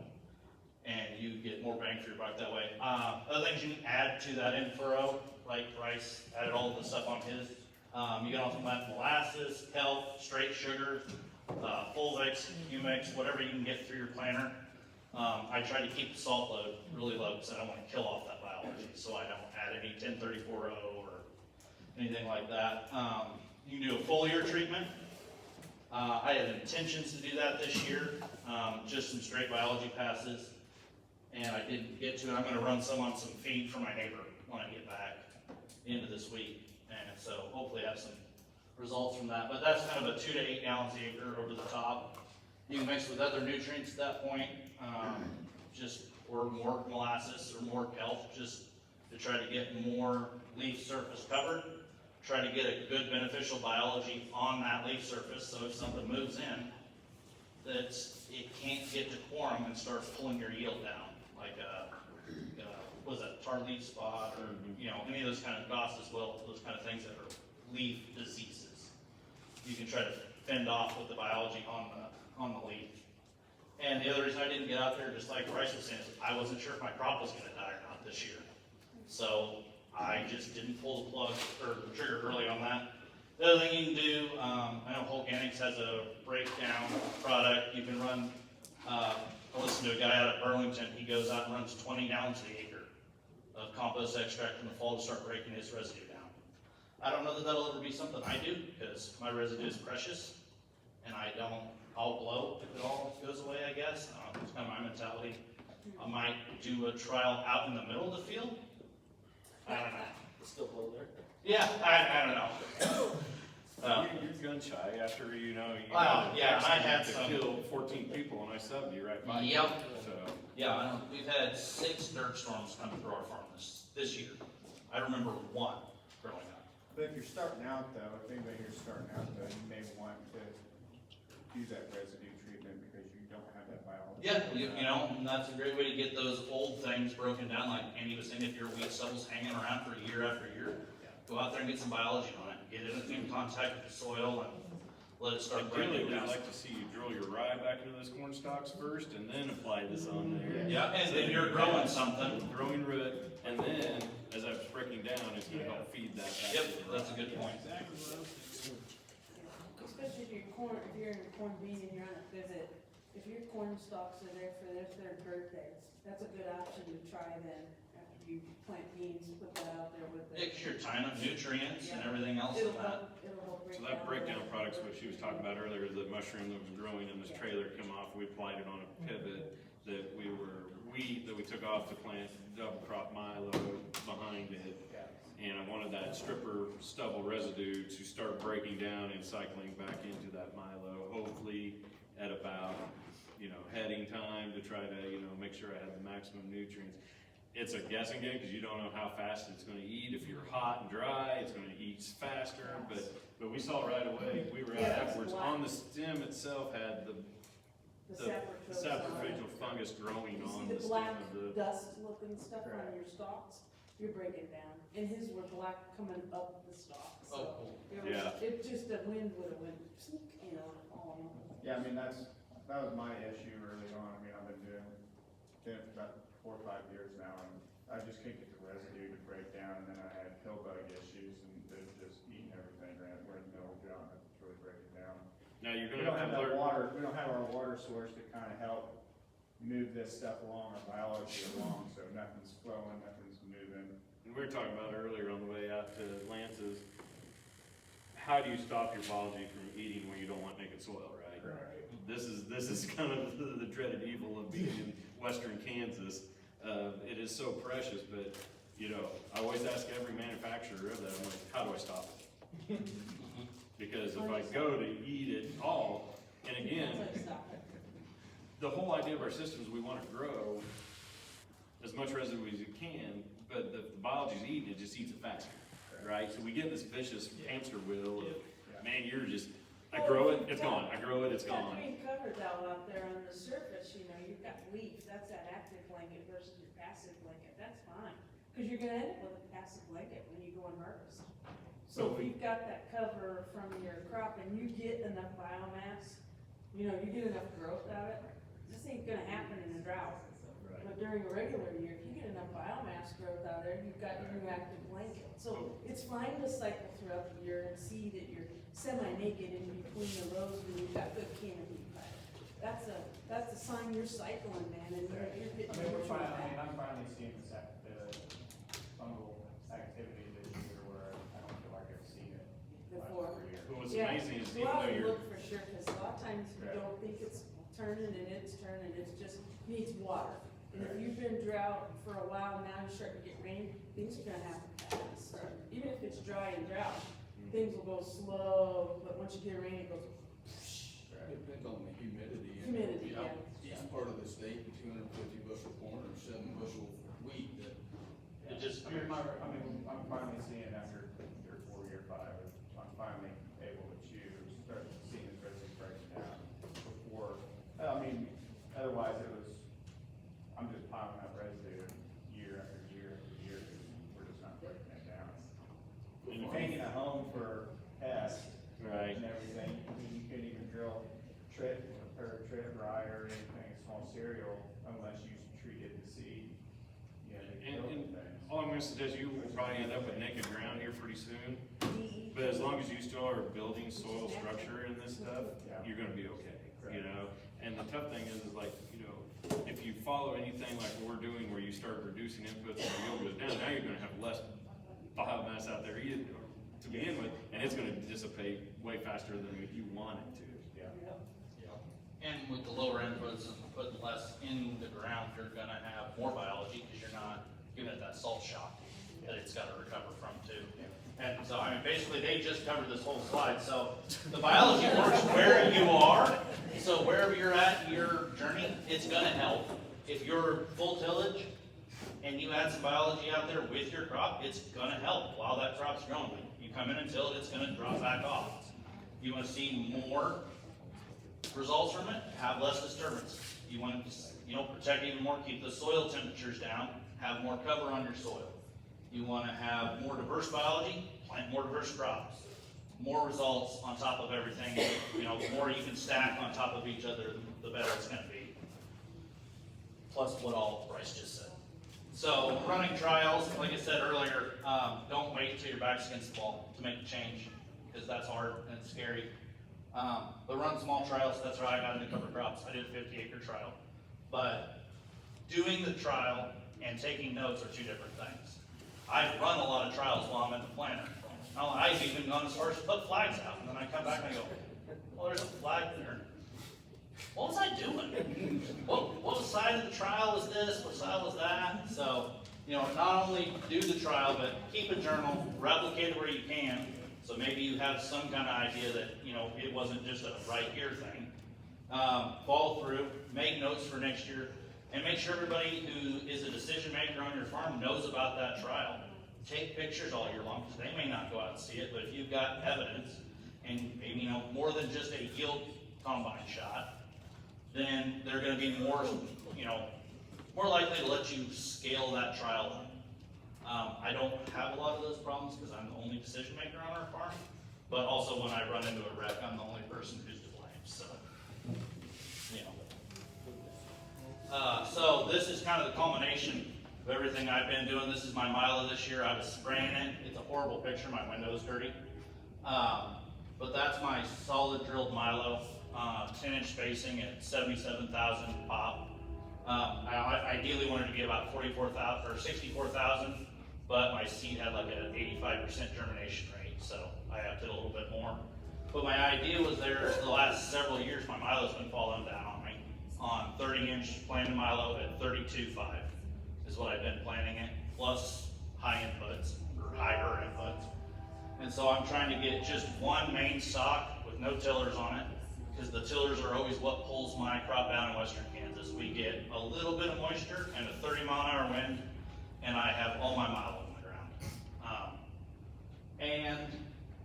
Speaker 1: And you get more bang for your buck that way. Other things you can add to that in furrow, like Rice added all the stuff on his. You can also add molasses, kelp, straight sugar, Fulvix, Humix, whatever you can get through your planter. I try to keep the salt load really low because I don't want to kill off that biology, so I don't add any 1034O or anything like that. You can do a foliar treatment. I had intentions to do that this year, just some straight biology passes, and I didn't get to it. I'm going to run some on some feed for my neighbor. when I get back into this week. And so hopefully have some results from that. But that's kind of a 2 to 8 gallons an acre over the top. You can mix with other nutrients at that point, or more molasses or more kelp, just to try to get more leaf surface covered. Try to get a good beneficial biology on that leaf surface, so if something moves in, that it can't get to quorum and start pulling your yield down, like was that tar leaf spot, or any of those kind of DOS as well, those kind of things that are leaf diseases. You can try to fend off with the biology on the leaf. And the other reason I didn't get out there, just like Bryce was saying, is I wasn't sure if my crop was going to die or not this year. So I just didn't pull the plug or the trigger early on that. The other thing you can do, I know Organics has a breakdown product. You can run, I listened to a guy out of Burlington, he goes out and runs 20 gallons an acre of compost extract in the fall to start breaking his residue down. I don't know that that'll ever be something I do, because my residue is precious, and I'll blow if it all goes away, I guess. It's kind of my mentality. I might do a trial out in the middle of the field. I don't know.
Speaker 2: Still blow there?
Speaker 1: Yeah, I don't know.
Speaker 2: You're gun shy after,
Speaker 1: Wow, yeah, I had
Speaker 2: to
Speaker 1: some.
Speaker 2: kill 14 people and I subbed you right by.
Speaker 1: Yep.
Speaker 2: So,
Speaker 1: Yeah, I know. We've had 6 dirt storms come through our farm this year. I remember one growing up.
Speaker 10: But if you're starting out though, if anybody here's starting out though, you may want to use that residue treatment because you don't have that biology.
Speaker 1: Yeah, and that's a great way to get those old things broken down. Like Andy was saying, if your wheat stubble's hanging around for year after year, go out there and get some biology on it. Get it in contact with the soil and let it start
Speaker 2: ideally,
Speaker 1: breaking
Speaker 2: we'd
Speaker 1: down.
Speaker 2: like to see you drill your rye back into those corn stalks first and then apply this on there.
Speaker 1: Yeah, and then you're growing something.
Speaker 2: Growing root, and then as I was breaking down, it's gonna help feed that back.
Speaker 1: Yep,
Speaker 2: to the
Speaker 1: that's a
Speaker 2: rye.
Speaker 1: good point.
Speaker 3: Especially if you're in a corn bean and you're on a pivot, if your corn stalks are there for their birthdays, that's a good option to try then, after you plant beans, put that out there with
Speaker 1: Yeah,
Speaker 3: it.
Speaker 1: 'cause you're tying up nutrients and everything else in that.
Speaker 3: It'll help break
Speaker 2: So
Speaker 3: down.
Speaker 2: that breakdown product's what she was talking about earlier, the mushroom that was growing in this trailer come off, we applied it on a pivot that we took off to plant double crop milo behind it. And I wanted that stripper stubble residue to start breaking down and cycling back into that milo, hopefully at about, heading time to try to, make sure I had the maximum nutrients. It's a guessing game because you don't know how fast it's gonna eat. If you're hot and dry, it's gonna eat faster, but we saw right away, we were out
Speaker 3: Yeah, it's
Speaker 2: afterwards,
Speaker 3: black.
Speaker 2: on the stem itself had the saprophagal fungus growing
Speaker 3: You
Speaker 2: on
Speaker 3: see
Speaker 2: the
Speaker 3: the black
Speaker 2: stem of the.
Speaker 3: dust looking stuff on your stalks, you're breaking down. And his were black coming up the stalk,
Speaker 1: Oh,
Speaker 3: so
Speaker 1: cool.
Speaker 3: it just a wind would have went, all over.
Speaker 10: Yeah, I mean, that was my issue early on. I mean, I've been doing it for about 4 or 5 years now, and I just couldn't get the residue to break down, and then I had pill bug issues, and they're just eating everything, right? We're in the middle of the ground, it's really breaking down.
Speaker 2: Now you're
Speaker 10: We
Speaker 2: gonna
Speaker 10: don't have
Speaker 2: have to
Speaker 10: that
Speaker 2: learn.
Speaker 10: water, we don't have our water source to kind of help move this stuff along, our biology along, so nothing's flowing, nothing's moving.
Speaker 2: And we were talking about earlier on the way out to Lance's, how do you stop your biology from eating when you don't want naked soil, right? This is kind of the dreaded evil of being in western Kansas. It is so precious, but, I always ask every manufacturer of that, I'm like, how do I stop it? Because if I go to eat it all, and again, the whole idea of our system is we want to grow as much residue as you can, but the biology's eating it, just eats it faster, right? So we get this vicious hamster wheel of, man, I grow it, it's gone, I grow it, it's
Speaker 3: You've got
Speaker 2: gone.
Speaker 3: green cover though out there on the surface, you've got leaf, that's that active blanket versus your passive blanket, that's fine. Cause you're gonna end up with a passive blanket when you go and harvest. So if you've got that cover from your crop and you get enough biomass, you get enough growth out of it, this ain't gonna happen in a drought. But during a regular year, if you get enough biomass growth out there, you've got your new active blanket. So it's fine to cycle throughout the year and see that you're semi-naked in between the rows when you've got good canopy. That's a sign you're cycling, man, and you're getting nutrients back.
Speaker 10: I'm finally seeing the fungal activity this year where I don't feel like I've seen it
Speaker 3: Before.
Speaker 2: But what's
Speaker 3: Yeah,
Speaker 2: amazing is
Speaker 3: go
Speaker 2: even
Speaker 3: out
Speaker 2: though
Speaker 3: and
Speaker 2: you're,
Speaker 3: look for sure, cause a lot of times you
Speaker 10: Yeah.
Speaker 3: don't think it's turning, it just needs water. And if you've been drought for a while, now you're starting to get rain, things are gonna have to pass. Even if it's dry and drought, things will go slow, but once you get rain, it goes.
Speaker 8: Depends on the humidity.
Speaker 3: Humidity, yeah.
Speaker 8: East part of the state, 250 bushel corn or 7 bushel wheat, that
Speaker 1: It just,
Speaker 10: I mean, I'm finally seeing after year 4, year 5, I'm finally able to choose, start seeing the residue breaking down before, I mean, otherwise it was, I'm just piling up residue year after year after year, because we're just not breaking it down. And you're taking a home for pests
Speaker 2: Right.
Speaker 10: and everything, you couldn't even drill trip rye or anything, small cereal, unless you treated the seed, you know, to kill the
Speaker 2: And
Speaker 10: things.
Speaker 2: all I'm gonna suggest, you will probably end up with naked ground here pretty soon, but as long as you still are building soil structure in this stuff, you're gonna be okay, you know? And the tough thing is like, you know, if you follow anything like what we're doing, where you start reducing inputs and the yield goes down, now you're gonna have less biomass out there to begin with, and it's gonna dissipate way faster than you want it to.
Speaker 1: and with the lower inputs and putting less in the ground, you're gonna have more biology, because you're not giving it that salt shock that it's gotta recover from too. And so, I mean, basically, they just covered this whole slide, so the biology works where you are, so wherever you're at in your journey, it's gonna help. If you're full tillage, and you add some biology out there with your crop, it's gonna help while that crop's growing. You come in and till it, it's gonna drop back off. You wanna see more results from it, have less disturbance. You want to, protect even more, keep the soil temperatures down, have more cover on your soil. You want to have more diverse biology, plant more diverse crops. More results on top of everything, the more you can stack on top of each other, the better it's gonna be. Plus what all Bryce just said. So, running trials, like I said earlier, don't wait till your back's against the wall to make a change, because that's hard and it's scary. But run small trials, that's why I got into cover crops. I did a 50-acre trial. But doing the trial and taking notes are two different things. I've run a lot of trials while I'm at the planter. I've even gone as far as to put flags out, and then I come back and I go, well, there's a flag there. What was I doing? What side of the trial was this? What side was that? So, not only do the trial, but keep a journal, replicate it where you can. So maybe you have some kind of idea that, it wasn't just a right here thing. Follow through, make notes for next year, and make sure everybody who is a decision maker on your farm knows about that trial. Take pictures all year long, because they may not go out and see it, but if you've got evidence, and more than just a yield combine shot, then they're gonna be more likely to let you scale that trial up. I don't have a lot of those problems because I'm the only decision maker on our farm, but also when I run into a wreck, I'm the only person who's to blame, so, so this is kind of the culmination of everything I've been doing. This is my Milo this year. I was spraying it. It's a horrible picture. My window's dirty. But that's my solid drilled Milo, 10-inch spacing at 77,000 pop. I ideally wanted to be about 44,000 or 64,000, but my seed had like an 85% germination rate, so I upped it a little bit more. But my idea was there the last several years, my Milo's been falling down on me. On 30-inch planted Milo at 32.5 is what I've been planting it, plus high inputs, or higher inputs. And so I'm trying to get just one main stock with no tillers on it, because the tillers are always what pulls my crop down in western Kansas. We get a little bit of moisture and a 30-mile-an-hour wind, and I have all my Milo on the ground. And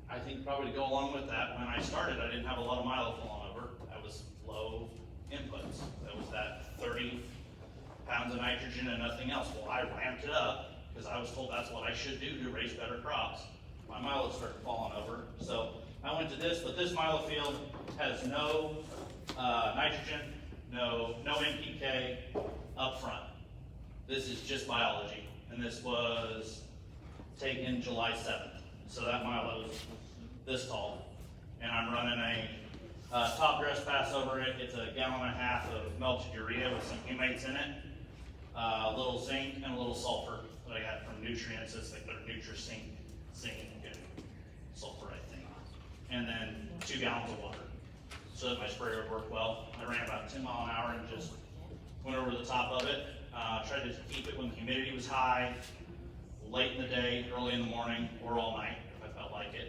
Speaker 1: I think probably to go along with that, when I started, I didn't have a lot of Milo falling over. I was low inputs. That was that 30 pounds of nitrogen and nothing else. Well, I ramped it up because I was told that's what I should do to raise better crops. My Milo started falling over. So I went to this, but this Milo field has no nitrogen, no NPK up front. This is just biology. And this was taken July 7th. So that Milo is this tall. And I'm running a top dress pass over it. It's a 1.5 gallons of melted urea with some humates in it, a little zinc and a little sulfur that I got from nutrients. It's like their NutriSync, zinc and sulfur, I think. And then 2 gallons of water, so that my sprayer would work well. I ran about 10 miles an hour and just went over the top of it. Tried to keep it when the humidity was high, late in the day, early in the morning, or all night, if I felt like it.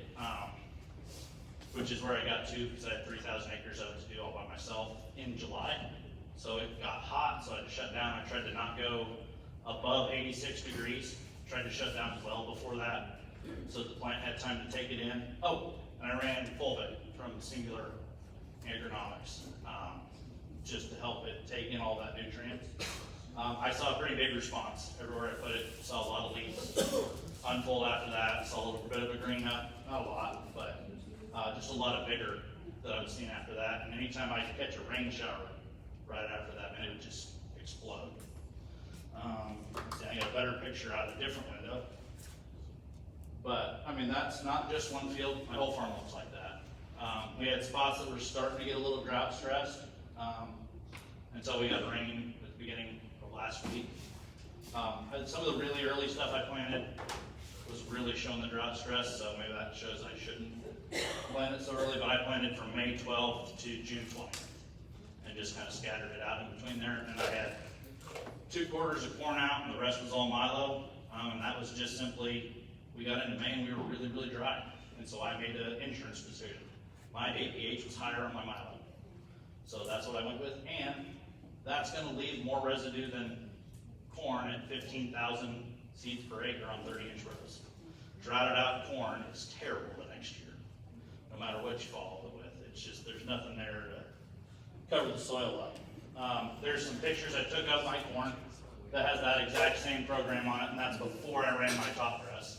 Speaker 1: Which is where I got to, because I had 3,000 acres of it to do all by myself in July. So it got hot, so I had to shut down. I tried to not go above 86 degrees. Tried to shut down well before that, so the plant had time to take it in. Oh, and I ran Fulvic from Singular Agronomics, just to help it take in all that nutrients. I saw a pretty big response everywhere I put it. Saw a lot of leaves unfold after that. Saw a little bit of a green up, not a lot, but just a lot of vigor that I've seen after that. And anytime I catch a rain shower right after that, man, it would just explode. I got a better picture out of a different window. But, I mean, that's not just one field. My whole farm looks like that. We had spots that were starting to get a little drought stressed until we got rain at the beginning of last week. Some of the really early stuff I planted was really showing the drought stress, so maybe that shows I shouldn't plant it so early, but I planted from May 12th to June 20th and just kind of scattered it out in between there. And I had 2 quarters of corn out and the rest was all milo. And that was just simply, we got into May and we were really, really dry. And so I made an insurance decision. My APH was higher on my milo. So that's what I went with. And that's gonna leave more residue than corn at 15,000 seeds per acre on 30-inch rows. Droughted out corn is terrible the next year, no matter what you follow it with. It's just, there's nothing there to cover the soil up. There's some pictures I took of my corn that has that exact same program on it, and that's before I ran my top dress.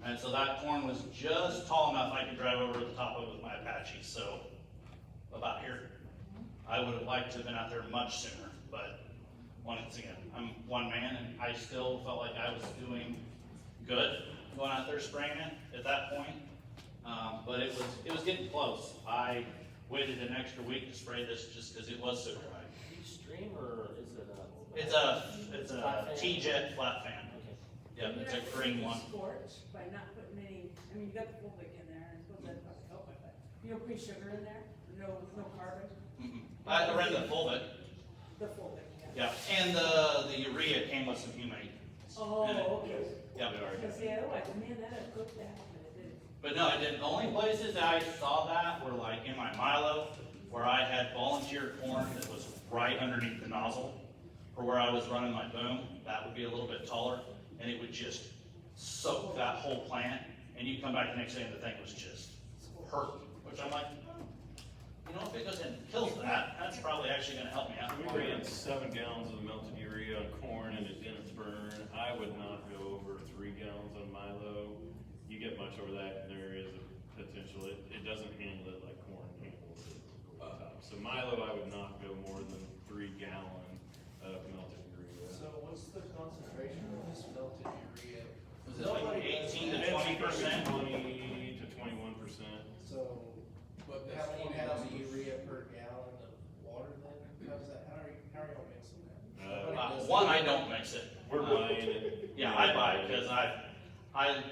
Speaker 1: And so that corn was just tall enough I could drive over the top of it with my Apache, so about here. I would have liked to have been out there much sooner, but once again, I'm one man and I still felt like I was doing good going out there spraying it at that point. But it was getting close. I waited an extra week to spray this just because it was so dry.
Speaker 11: Stream or is it
Speaker 1: It's a T-Jet flat fan.
Speaker 11: Okay.
Speaker 1: Yep, it's a green one.
Speaker 3: Scorch by not putting any, I mean, you got the Fulvic in there, and I suppose that must help it, but you don't put sugar in there? No carbon?
Speaker 1: I ran the Fulvic.
Speaker 3: The Fulvic, yeah.
Speaker 1: Yeah, and the urea came with some humate.
Speaker 3: Oh, okay.
Speaker 1: Yeah.
Speaker 3: Because the other, like, man, that'd cook that, but it didn't.
Speaker 1: But no, I didn't. The only places that I saw that were like in my milo, where I had volunteer corn that was right underneath the nozzle, or where I was running my boom. That would be a little bit taller, and it would just soak that whole plant. And you come back the next day and the thing was just hurt. Which I'm like, you know, if it goes and kills that, that's probably actually going to help me out.
Speaker 2: We ran 7 gallons of melted urea on corn and it didn't burn. I would not go over 3 gallons on milo. You get much over that, and there is a potential. It doesn't handle it like corn handles it. So milo, I would not go more than 3 gallons of melted urea.
Speaker 7: So what's the concentration of this melted urea?
Speaker 1: Was it like 18 to 20%?
Speaker 2: 20 to 21%.
Speaker 7: So,
Speaker 8: But
Speaker 7: how
Speaker 8: that's
Speaker 7: many
Speaker 8: 20
Speaker 7: pounds of
Speaker 8: gallons.
Speaker 7: urea per gallon of water then? How's that, how are y'all mixing that? Nobody does
Speaker 1: One,
Speaker 7: that.
Speaker 1: I don't mix it.
Speaker 2: We're buying it.
Speaker 1: Yeah, I buy it because I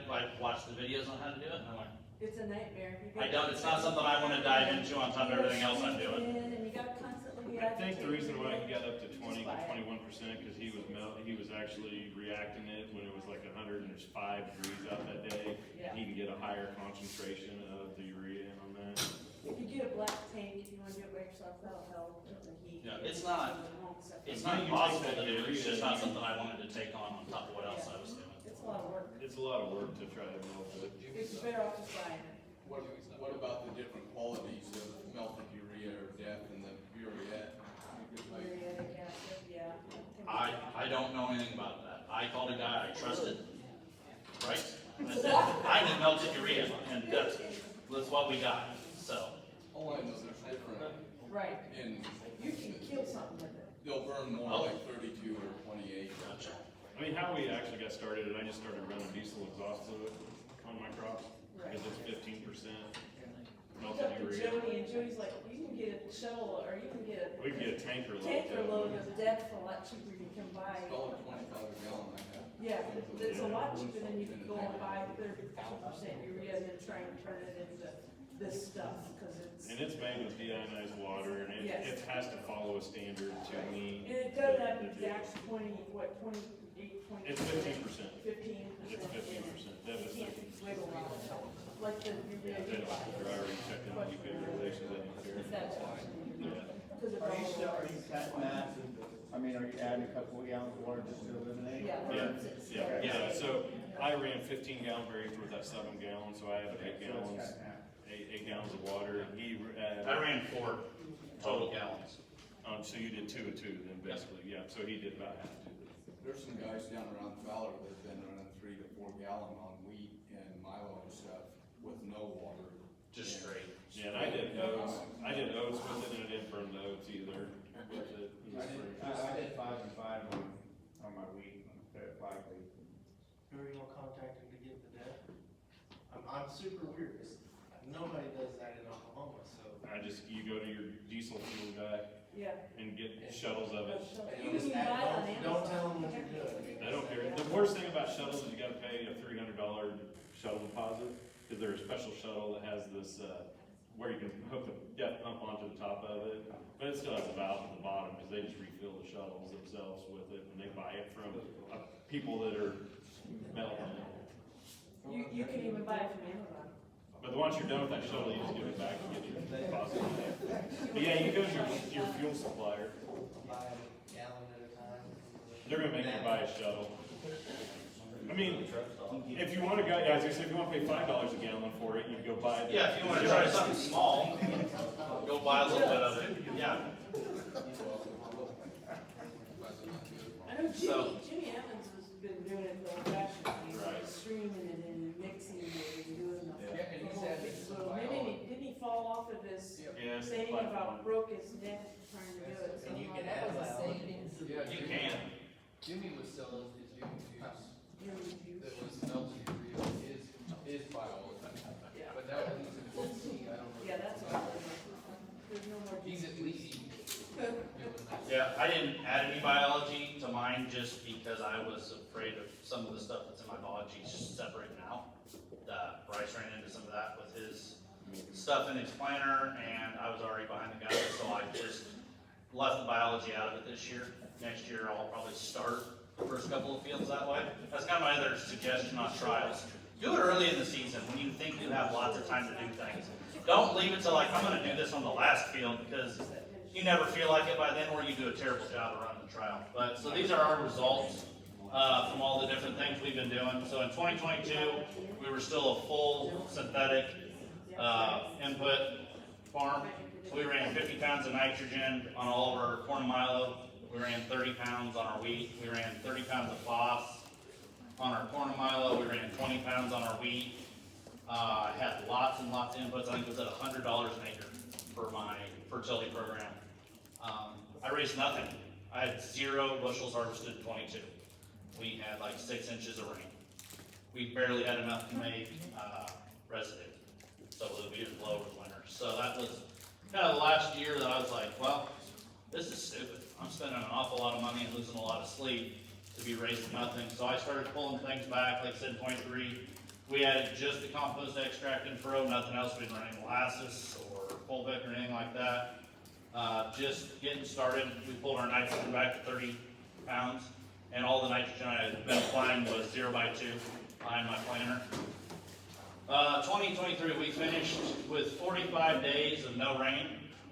Speaker 1: like watch the videos on how to do it, and I'm like,
Speaker 3: It's a nightmare. You
Speaker 1: I
Speaker 3: gotta-
Speaker 1: don't. It's not something I want to dive into on top of everything else I'm doing.
Speaker 3: And you gotta constantly be
Speaker 2: I think the reason why he
Speaker 3: agitated.
Speaker 2: got up to 20 to 21% because he was actually reacting it when it was like 105 degrees out that day.
Speaker 3: Yeah.
Speaker 2: He can get a higher concentration of the urea in on that.
Speaker 3: If you get a black tank, if you wanna do it by yourself, that'll help with the heat.
Speaker 1: Yeah, it's not-
Speaker 3: It won't separate.
Speaker 1: It's not impossible to do. It's just not something I wanted to take on top of what else I was doing.
Speaker 3: It's a lot of work.
Speaker 2: It's a lot of work to try to melt it.
Speaker 3: It's better off just buying it.
Speaker 8: What about the different qualities of melted urea or DEF and the burette?
Speaker 3: Muriatic acid, yeah.
Speaker 1: I don't know anything about that. I called a guy I trusted, right? And I said, I need melted urea, and that's what we got. So
Speaker 8: All I know is there's different,
Speaker 3: Right.
Speaker 8: in,
Speaker 3: You can kill something with it.
Speaker 8: they'll burn more
Speaker 1: Oh.
Speaker 8: like 32 or 28.
Speaker 1: gotcha.
Speaker 2: I mean, how we actually got started, I just started running diesel exhaust fluid on my crops because it's 15%
Speaker 3: Look
Speaker 2: melted
Speaker 3: up to
Speaker 2: urea.
Speaker 3: Jody, and Jody's like, you can get a shuttle, or you can get
Speaker 2: We can get a tanker
Speaker 3: a
Speaker 2: load.
Speaker 3: tanker
Speaker 2: of
Speaker 3: load
Speaker 2: it.
Speaker 3: of depth for a lot cheaper you can buy.
Speaker 8: $1.25 a gallon I have.
Speaker 3: Yeah, it's a lot cheaper than you can go and buy 30% urea and then try and turn it into this stuff, cause it's.
Speaker 2: And it's made with deionized water, and
Speaker 3: Yes.
Speaker 2: it has to follow a standard to meet.
Speaker 3: And it does have
Speaker 2: the
Speaker 3: exact 20 8.2%.
Speaker 2: It's 15%.
Speaker 3: 15%.
Speaker 2: It's 15%. That is
Speaker 3: You can't
Speaker 2: 15%.
Speaker 3: wiggle on it, like the,
Speaker 2: Yeah, they don't, they're already checking the UK regulations, they don't care.
Speaker 3: if that's what
Speaker 2: Yeah.
Speaker 3: because it's
Speaker 10: Are you still,
Speaker 3: all.
Speaker 10: are you cutting that? I mean, are you adding a couple of gallons of water just to eliminate?
Speaker 3: Yeah.
Speaker 2: Yeah, so I ran 15 gallon barrels with that 7 gallons, so I have 8
Speaker 10: So it's
Speaker 2: gallons,
Speaker 10: cut in half.
Speaker 2: 8 gallons of water, and he
Speaker 1: I ran 4 total gallons.
Speaker 2: so you did 2 and 2 then basically, yeah, so he did about half too.
Speaker 8: There's some guys down around Fowler that have been running 3 to 4 gallon on wheat and Milo and stuff with no water.
Speaker 1: Just straight.
Speaker 2: Yeah, and I did oats with it, and I didn't burn the oats either with it in the spring.
Speaker 10: I did 5 and 5 on my wheat, at 5 weeks.
Speaker 7: Who are you gonna contact him to get the debt? I'm super curious. Nobody does that in Oklahoma, so.
Speaker 2: You go to your diesel fuel guy
Speaker 3: Yeah.
Speaker 2: and get shuttles of it.
Speaker 3: You can buy it on Amazon.
Speaker 7: Don't tell them what you're doing.
Speaker 2: I don't care. The worst thing about shuttles is you gotta pay a $300 shuttle deposit, because they're a special shuttle that has this, where you can hook the depth pump onto the top of it, but it still has a valve at the bottom, because they just refill the shuttles themselves with it, and they buy it from people that are metal.
Speaker 3: You can even buy it from Amazon.
Speaker 2: But once you're done with that shuttle, you just give it back and get your deposit. But yeah, you go to your fuel supplier,
Speaker 7: Buy a gallon at a time.
Speaker 2: they're gonna make you buy a shuttle. I mean, if you wanna go, yeah, as I said, if you wanna pay $5 a gallon for it, you go buy it.
Speaker 1: Yeah, if you wanna try something small, go buy a little bit of it, yeah.
Speaker 3: I know
Speaker 1: So-
Speaker 3: Jimmy Evans has been doing it the old fashioned way,
Speaker 2: Right.
Speaker 3: streaming it and mixing it and doing the.
Speaker 5: Yeah, and he's had this
Speaker 3: So didn't he fall off of his
Speaker 2: Yeah, it's
Speaker 3: thing
Speaker 2: like-
Speaker 3: about broke his neck trying to do it?
Speaker 7: And you
Speaker 3: Somehow
Speaker 7: can
Speaker 3: that
Speaker 7: add
Speaker 3: was a
Speaker 7: mileage.
Speaker 3: savings.
Speaker 8: Yeah,
Speaker 1: You can.
Speaker 8: Jimmy was selling his young juice
Speaker 3: Jimmy juice.
Speaker 8: that was melted real, his bio.
Speaker 3: Yeah.
Speaker 8: But now that he's in Tennessee, I don't know.
Speaker 3: Yeah, that's all. There's no more.
Speaker 8: He's at least doing that.
Speaker 1: Yeah, I didn't add any biology to mine just because I was afraid of some of the stuff that's in my biology just separating out. Bryce ran into some of that with his stuff in his planter, and I was already behind the gun, so I just left the biology out of it this year. Next year, I'll probably start the first couple of fields that way. That's kind of my other suggestion on trials. Do it early in the season when you think you have lots of time to do things. Don't leave it till like, I'm gonna do this on the last field, because you never feel like it by then, or you do a terrible job of running the trial. But, so these are our results, from all the different things we've been doing. So in 2022, we were still a full synthetic, input farm. So we ran 50 pounds of nitrogen on all of our corn and milo. We ran 30 pounds on our wheat. We ran 30 pounds of phos on our corn and milo. We ran 20 pounds on our wheat. I had lots and lots of inputs. I think it was at $100 an acre for my fertility program. I raised nothing. I had 0 bushels harvested in 22. We had like 6 inches of rain. We barely had enough to make residue, so we didn't blow over the winter. So that was kind of the last year that I was like, well, this is stupid. I'm spending an awful lot of money and losing a lot of sleep to be raising nothing. So I started pulling things back. Like I said, in 23, we added just the compost extract in furrow, nothing else. We didn't run any molasses or fulvic or anything like that. Just getting started. We pulled our nitrogen back to 30 pounds, and all the nitrogen I had been applying was 0x2 behind my planter. 2023, we finished with 45 days of no rain.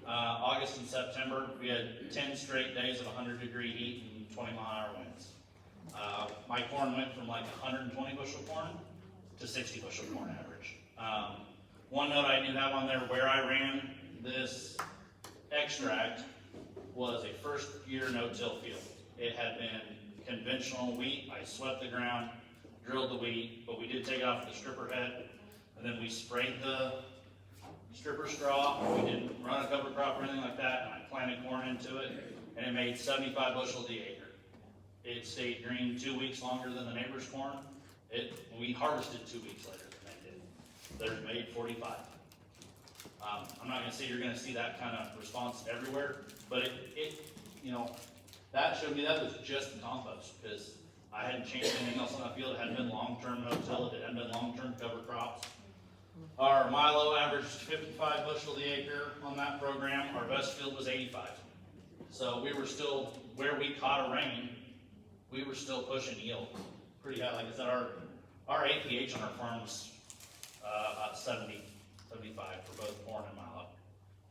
Speaker 1: August and September, we had 10 straight days of 100-degree heat and 20-mile-an-hour winds. My corn went from like 120 bushel corn to 60 bushel corn average. One note I do have on there, where I ran this extract was a first-year no-till field. It had been conventional wheat. I swept the ground, drilled the wheat, but we did take it off the stripper head, and then we sprayed the stripper straw. We didn't run a cover crop or anything like that, and I planted corn into it, and it made 75 bushels the acre. It stayed green 2 weeks longer than the neighbor's corn. We harvested 2 weeks later than they did. Theirs made 45. I'm not gonna say you're gonna see that kind of response everywhere, but that showed me that was just the compost, because I hadn't changed anything else on that field. It hadn't been long-term no-till, it hadn't been long-term cover crops. Our milo averaged 55 bushel the acre on that program. Our best field was 85. So we were still, where we caught a rain, we were still pushing yield pretty high. Like I said, our APH on our farm's about 70, 75 for both corn and milo.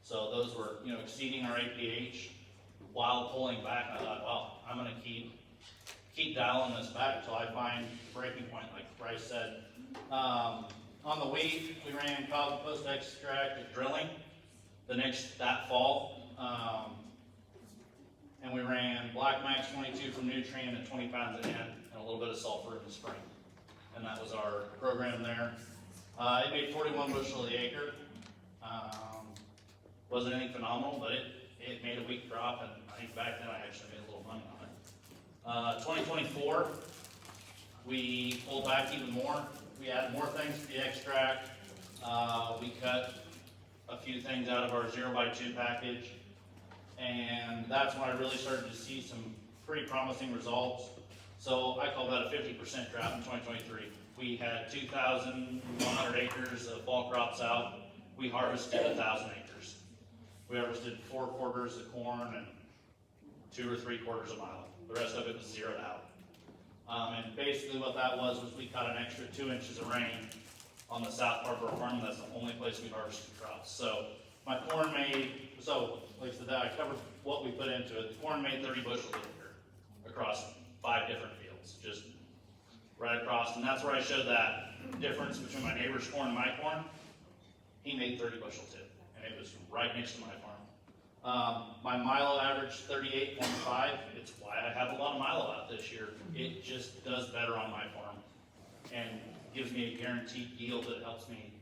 Speaker 1: So those were, you know, exceeding our APH while pulling back. And I thought, well, I'm gonna keep dialing this back until I find the breaking point, like Bryce said. On the wheat, we ran compost extract at drilling that fall. And we ran Black Max 22 from Nutrient at 20 pounds a head and a little bit of sulfur in the spring. And that was our program there. It made 41 bushel the acre. Wasn't anything phenomenal, but it made a weak crop, and I think back then I actually made a little money on it. 2024, we pulled back even more. We added more things to the extract. We cut a few things out of our 0x2 package, and that's when I really started to see some pretty promising results. So I call that a 50% drought in 2023. We had 2,100 acres of fall crops out. We harvested 1,000 acres. We harvested 4 quarters of corn and 2 or 3 quarters of milo. The rest of it was zeroed out. And basically what that was we caught an extra 2 inches of rain on the south part of our farm. That's the only place we harvested crops. So my corn made, like I said, I covered what we put into it. The corn made 30 bushels an acre across 5 different fields, just right across. And that's where I showed that difference between my neighbor's corn and my corn. He made 30 bushel too, and it was right next to my farm. My milo averaged 38.5. It's why I have a lot of milo out this year. It just does better on my farm and gives me a guaranteed yield that helps me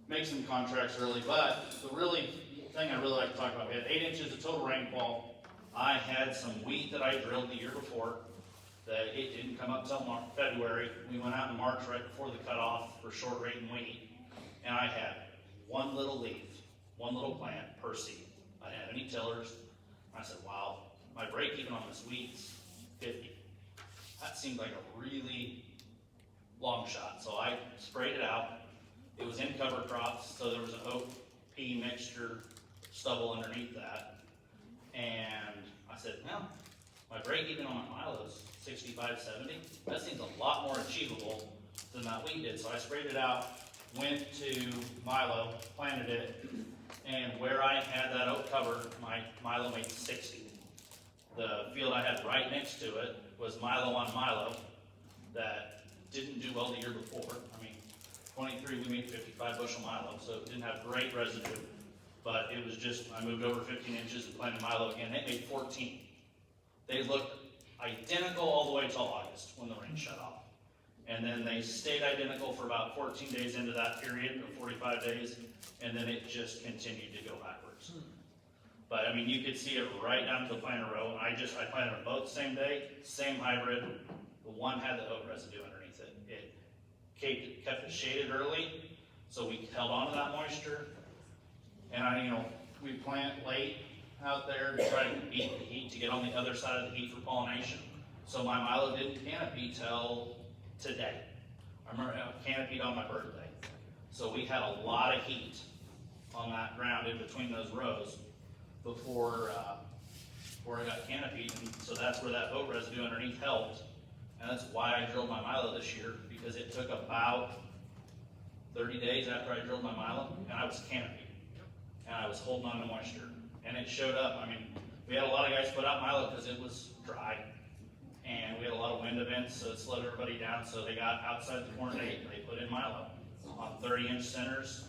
Speaker 1: make some contracts early. But the thing I really like to talk about, we had 8 inches of total rainfall. I had some wheat that I drilled the year before that it didn't come up until February. We went out in March right before the cutoff for short rate and wheat, and I had one little leaf, one little plant per seed. I didn't have any tillers. I said, wow, my break even on this wheat's 50. That seemed like a really long shot. So I sprayed it out. It was in cover crops, so there was an oat pea mixture stubble underneath that. And I said, well, my break even on my milo is 65, 70. That seems a lot more achievable than that wheat did. So I sprayed it out, went to milo, planted it, and where I had that oat cover, my milo made 60. The field I had right next to it was milo on milo that didn't do well the year before. I mean, 23 we made 55 bushel milo, so it didn't have great residue, but it was just, I moved over 15 inches and planted milo again. It made 14. They looked identical all the way till August when the rain shut off. And then they stayed identical for about 14 days into that period, or 45 days, and then it just continued to go backwards. But I mean, you could see it right down to the planter row. I planted them both the same day, same hybrid. The one had the oat residue underneath it. It kept it shaded early, so we held on to that moisture. And we plant late out there to try to beat the heat, to get on the other side of the heat for pollination. So my milo didn't canopy till today. I remember I canopied on my birthday. So we had a lot of heat on that ground in between those rows before I got canopied. And so that's where that oat residue underneath helped. And that's why I drilled my milo this year, because it took about 30 days after I drilled my milo, and I was canopied. And I was holding on to moisture. And it showed up. I mean, we had a lot of guys put out milo because it was dry. And we had a lot of wind events, so it slowed everybody down. So they got outside the corn date, they put in milo on 30-inch centers,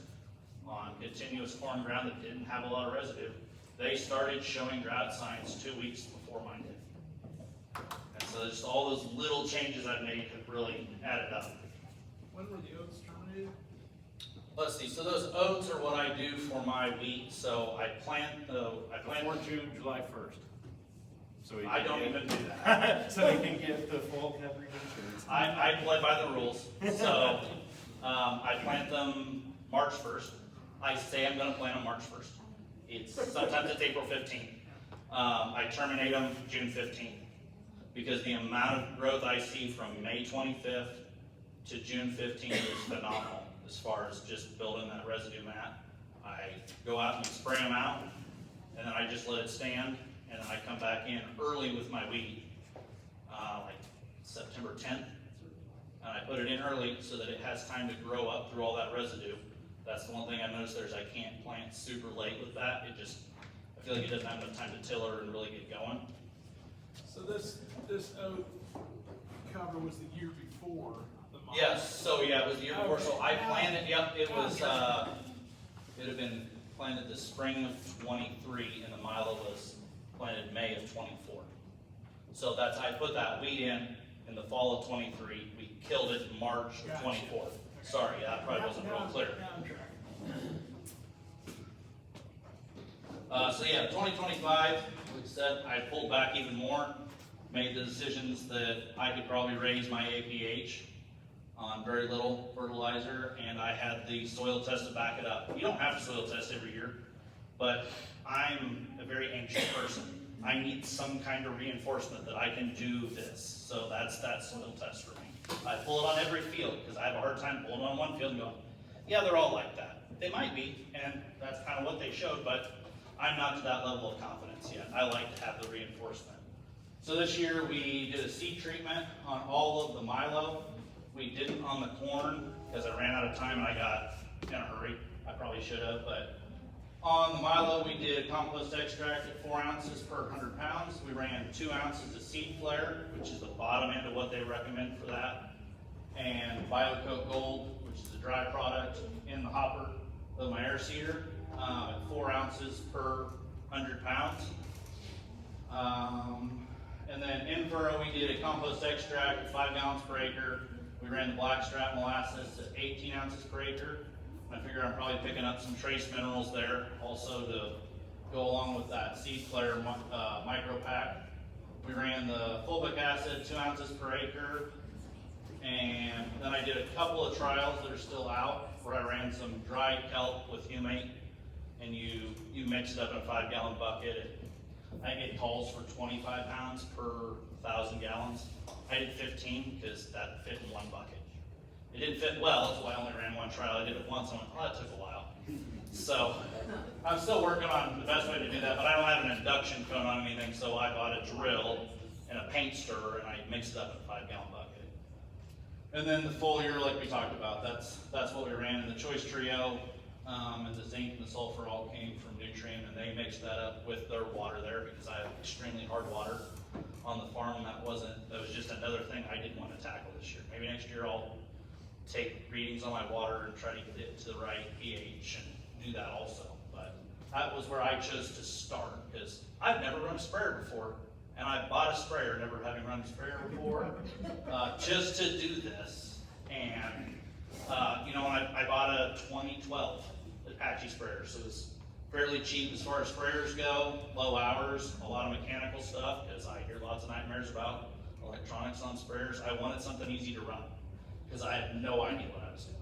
Speaker 1: on continuous corn ground that didn't have a lot of residue. They started showing drought signs 2 weeks before mine did. And so just all those little changes I've made have really added up.
Speaker 9: When were the oats terminated?
Speaker 1: Let's see, so those oats are what I do for my wheat. So I plant
Speaker 2: Before June, July 1st. So
Speaker 1: I don't even do that.
Speaker 2: so we can get the full coverage insurance.
Speaker 1: I play by the rules. So I plant them March 1st. I say I'm going to plant them March 1st. Sometimes it's April 15th. I terminate them June 15th because the amount of growth I see from May 25th to June 15th is phenomenal as far as just building that residue mat. I go out and spray them out, and then I just let it stand, and then I come back in early with my wheat. like September 10th. And I put it in early so that it has time to grow up through all that residue. That's the one thing I noticed there is I can't plant super late with that. It just, I feel like it doesn't have enough time to tiller and really get going.
Speaker 9: So this oat cover was the year before the Milo?
Speaker 1: Yes, so yeah, it was the year before, so I planted, yep, it was, it had been planted the spring of 23 and the Milo was planted May of 24. So that's, I put that wheat in the fall of 23, we killed it in March of
Speaker 9: Gotcha.
Speaker 1: 24. Sorry, that probably wasn't real clear.
Speaker 9: Now I'm tracking.
Speaker 1: So yeah, 2025, like I said, I pulled back even more, made the decisions that I could probably raise my APH on very little fertilizer, and I had the soil test to back it up. You don't have to soil test every year, but I'm a very anxious person. I need some kind of reinforcement that I can do this, so that's that soil test for me. I pull it on every field, because I have a hard time pulling on one field and going, yeah, they're all like that. They might be, and that's kind of what they showed, but I'm not to that level of confidence yet. I like to have the reinforcement. So this year we did a seed treatment on all of the Milo. We didn't on the corn because I ran out of time and I got in a hurry. I probably should have, but on the Milo we did compost extract at 4 ounces per 100 pounds. We ran 2 ounces of seed flare, which is the bottom end of what they recommend for that, and BioCoat Gold, which is a dry product in the hopper of my air seeder. At 4 ounces per 100 pounds. And then in furrow we did a compost extract at 5 gallons per acre. We ran the blackstrap molasses at 18 ounces per acre. I figure I'm probably picking up some trace minerals there also to go along with that seed flare micro pack. We ran the fulvic acid 2 ounces per acre. And then I did a couple of trials that are still out where I ran some dried kelp with humate. And you mix it up in a 5 gallon bucket. I think it calls for 25 pounds per 1,000 gallons. I did 15 because that fit in one bucket. It didn't fit well, that's why I only ran one trial. I did it once, I went, oh, that took a while. So I'm still working on the best way to do that, but I don't have an induction cone on anything, so I bought a drill and a paint stirrer and I mixed it up in a 5 gallon bucket. And then the foliar, like we talked about, that's what we ran in the choice trio. And the zinc and the sulfur all came from Nutrient, and they mixed that up with their water there because I have extremely hard water on the farm, and that was just another thing I didn't want to tackle this year. Maybe next year I'll take readings on my water and try to get it to the right pH and do that also. But that was where I chose to start because I've never run a sprayer before, and I bought a sprayer, never having run a sprayer before, just to do this. And I bought a 2012 Apache sprayer, so it's fairly cheap as far as sprayers go, low hours, a lot of mechanical stuff, because I hear lots of nightmares about electronics on sprayers. I wanted something easy to run, because I had no idea what I was doing.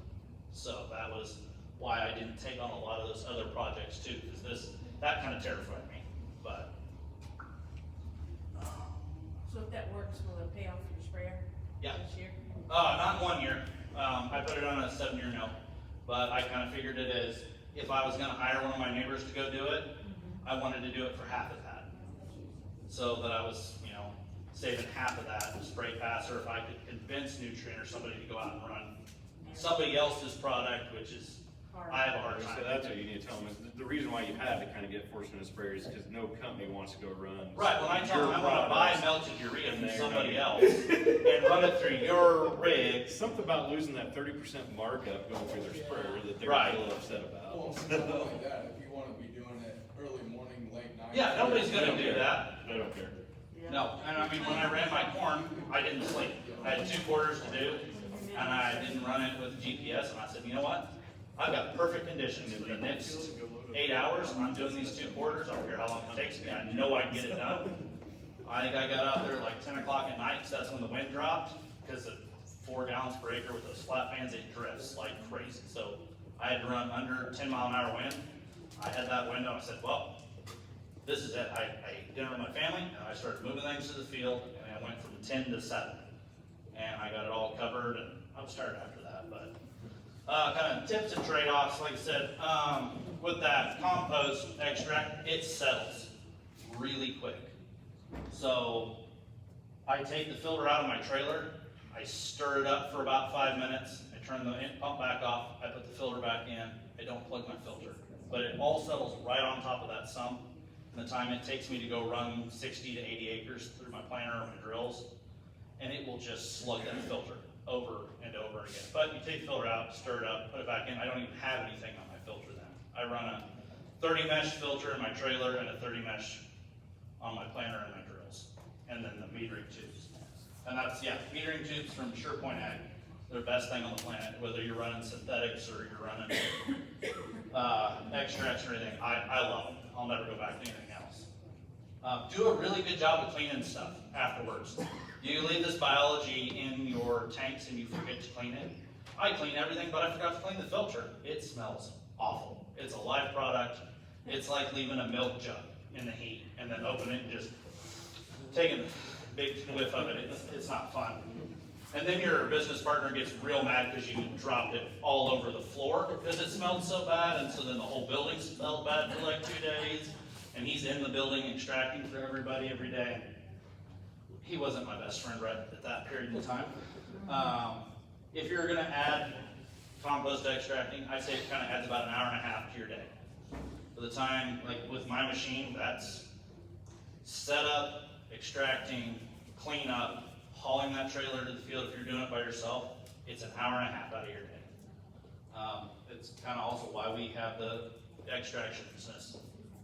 Speaker 1: So that was why I didn't take on a lot of those other projects too, because that kind of terrified me. But
Speaker 3: So if that works, will it pay off your sprayer
Speaker 1: yeah.
Speaker 3: this year?
Speaker 1: Not 1 year. I put it on a 7-year note, but I kind of figured it as if I was going to hire one of my neighbors to go do it, I wanted to do it for half of that, so that I was, saving half of that spray pass, or if I could convince Nutrient or somebody to go out and run somebody else's product, which is I have a hard time.
Speaker 2: So that's what you need to tell them. Is the reason why you had to kind of get forced into sprayers is because no company wants to go run.
Speaker 1: Right, when I tell them I want to buy melted urea from
Speaker 2: they're
Speaker 1: somebody
Speaker 2: not-
Speaker 1: else and run it through your rig.
Speaker 2: Something about losing that 30% markup going through their sprayer that they're
Speaker 1: Right.
Speaker 2: a little upset about.
Speaker 8: Well, not only that, if you wanna be doing it early morning, late night.
Speaker 1: Yeah, nobody's gonna do that.
Speaker 2: They don't care.
Speaker 1: No, and I mean, when I ran my corn, I didn't sleep. I had 2 quarters to do, and I didn't run it with GPS, and I said, you know what? I've got perfect conditions for the next 8 hours. I'm doing these 2 quarters. I don't care how long it takes me. I know I can get it done. I think I got out there like 10 o'clock at night, because that's when the wind dropped, because at 4 gallons per acre with those flat fans, it drifts like crazy. So I had to run under 10-mile-an-hour wind. I had that window, and I said, well, this is it. I ate dinner with my family, and I started moving things to the field, and I went from 10 to 7. And I got it all covered, and I was tired after that. But kind of tips and trade-offs, like I said, with that compost extract, it settles really quick. So I take the filter out of my trailer, I stir it up for about 5 minutes, I turn the pump back off, I put the filter back in, I don't plug my filter. But it all settles right on top of that sump. And the time it takes me to go run 60 to 80 acres through my planter or my drills, and it will just slug that filter over and over again. But you take the filter out, stir it up, put it back in. I don't even have anything on my filter then. I run a 30 mesh filter in my trailer and a 30 mesh on my planter and my drills. And then the metering tubes. And that's, yeah, metering tubes from SurePoint Ag. They're the best thing on the planet, whether you're running synthetics or you're running extracts or anything. I love them. I'll never go back to anything else. Do a really good job of cleaning stuff afterwards. You leave this biology in your tanks and you forget to clean it. I clean everything, but I forgot to clean the filter. It smells awful. It's a live product. It's like leaving a milk jug in the heat and then opening it and just taking a big whiff of it. It's not fun. And then your business partner gets real mad because you dropped it all over the floor because it smelled so bad, and so then the whole building smelled bad for like 2 days, and he's in the building extracting for everybody every day. He wasn't my best friend right at that period of time. If you're gonna add compost extracting, I'd say it kind of adds about an hour and a half to your day. For the time, like with my machine, that's setup, extracting, clean up, hauling that trailer to the field. If you're doing it by yourself, it's an hour and a half out of your day. It's kind of also why we have the extraction business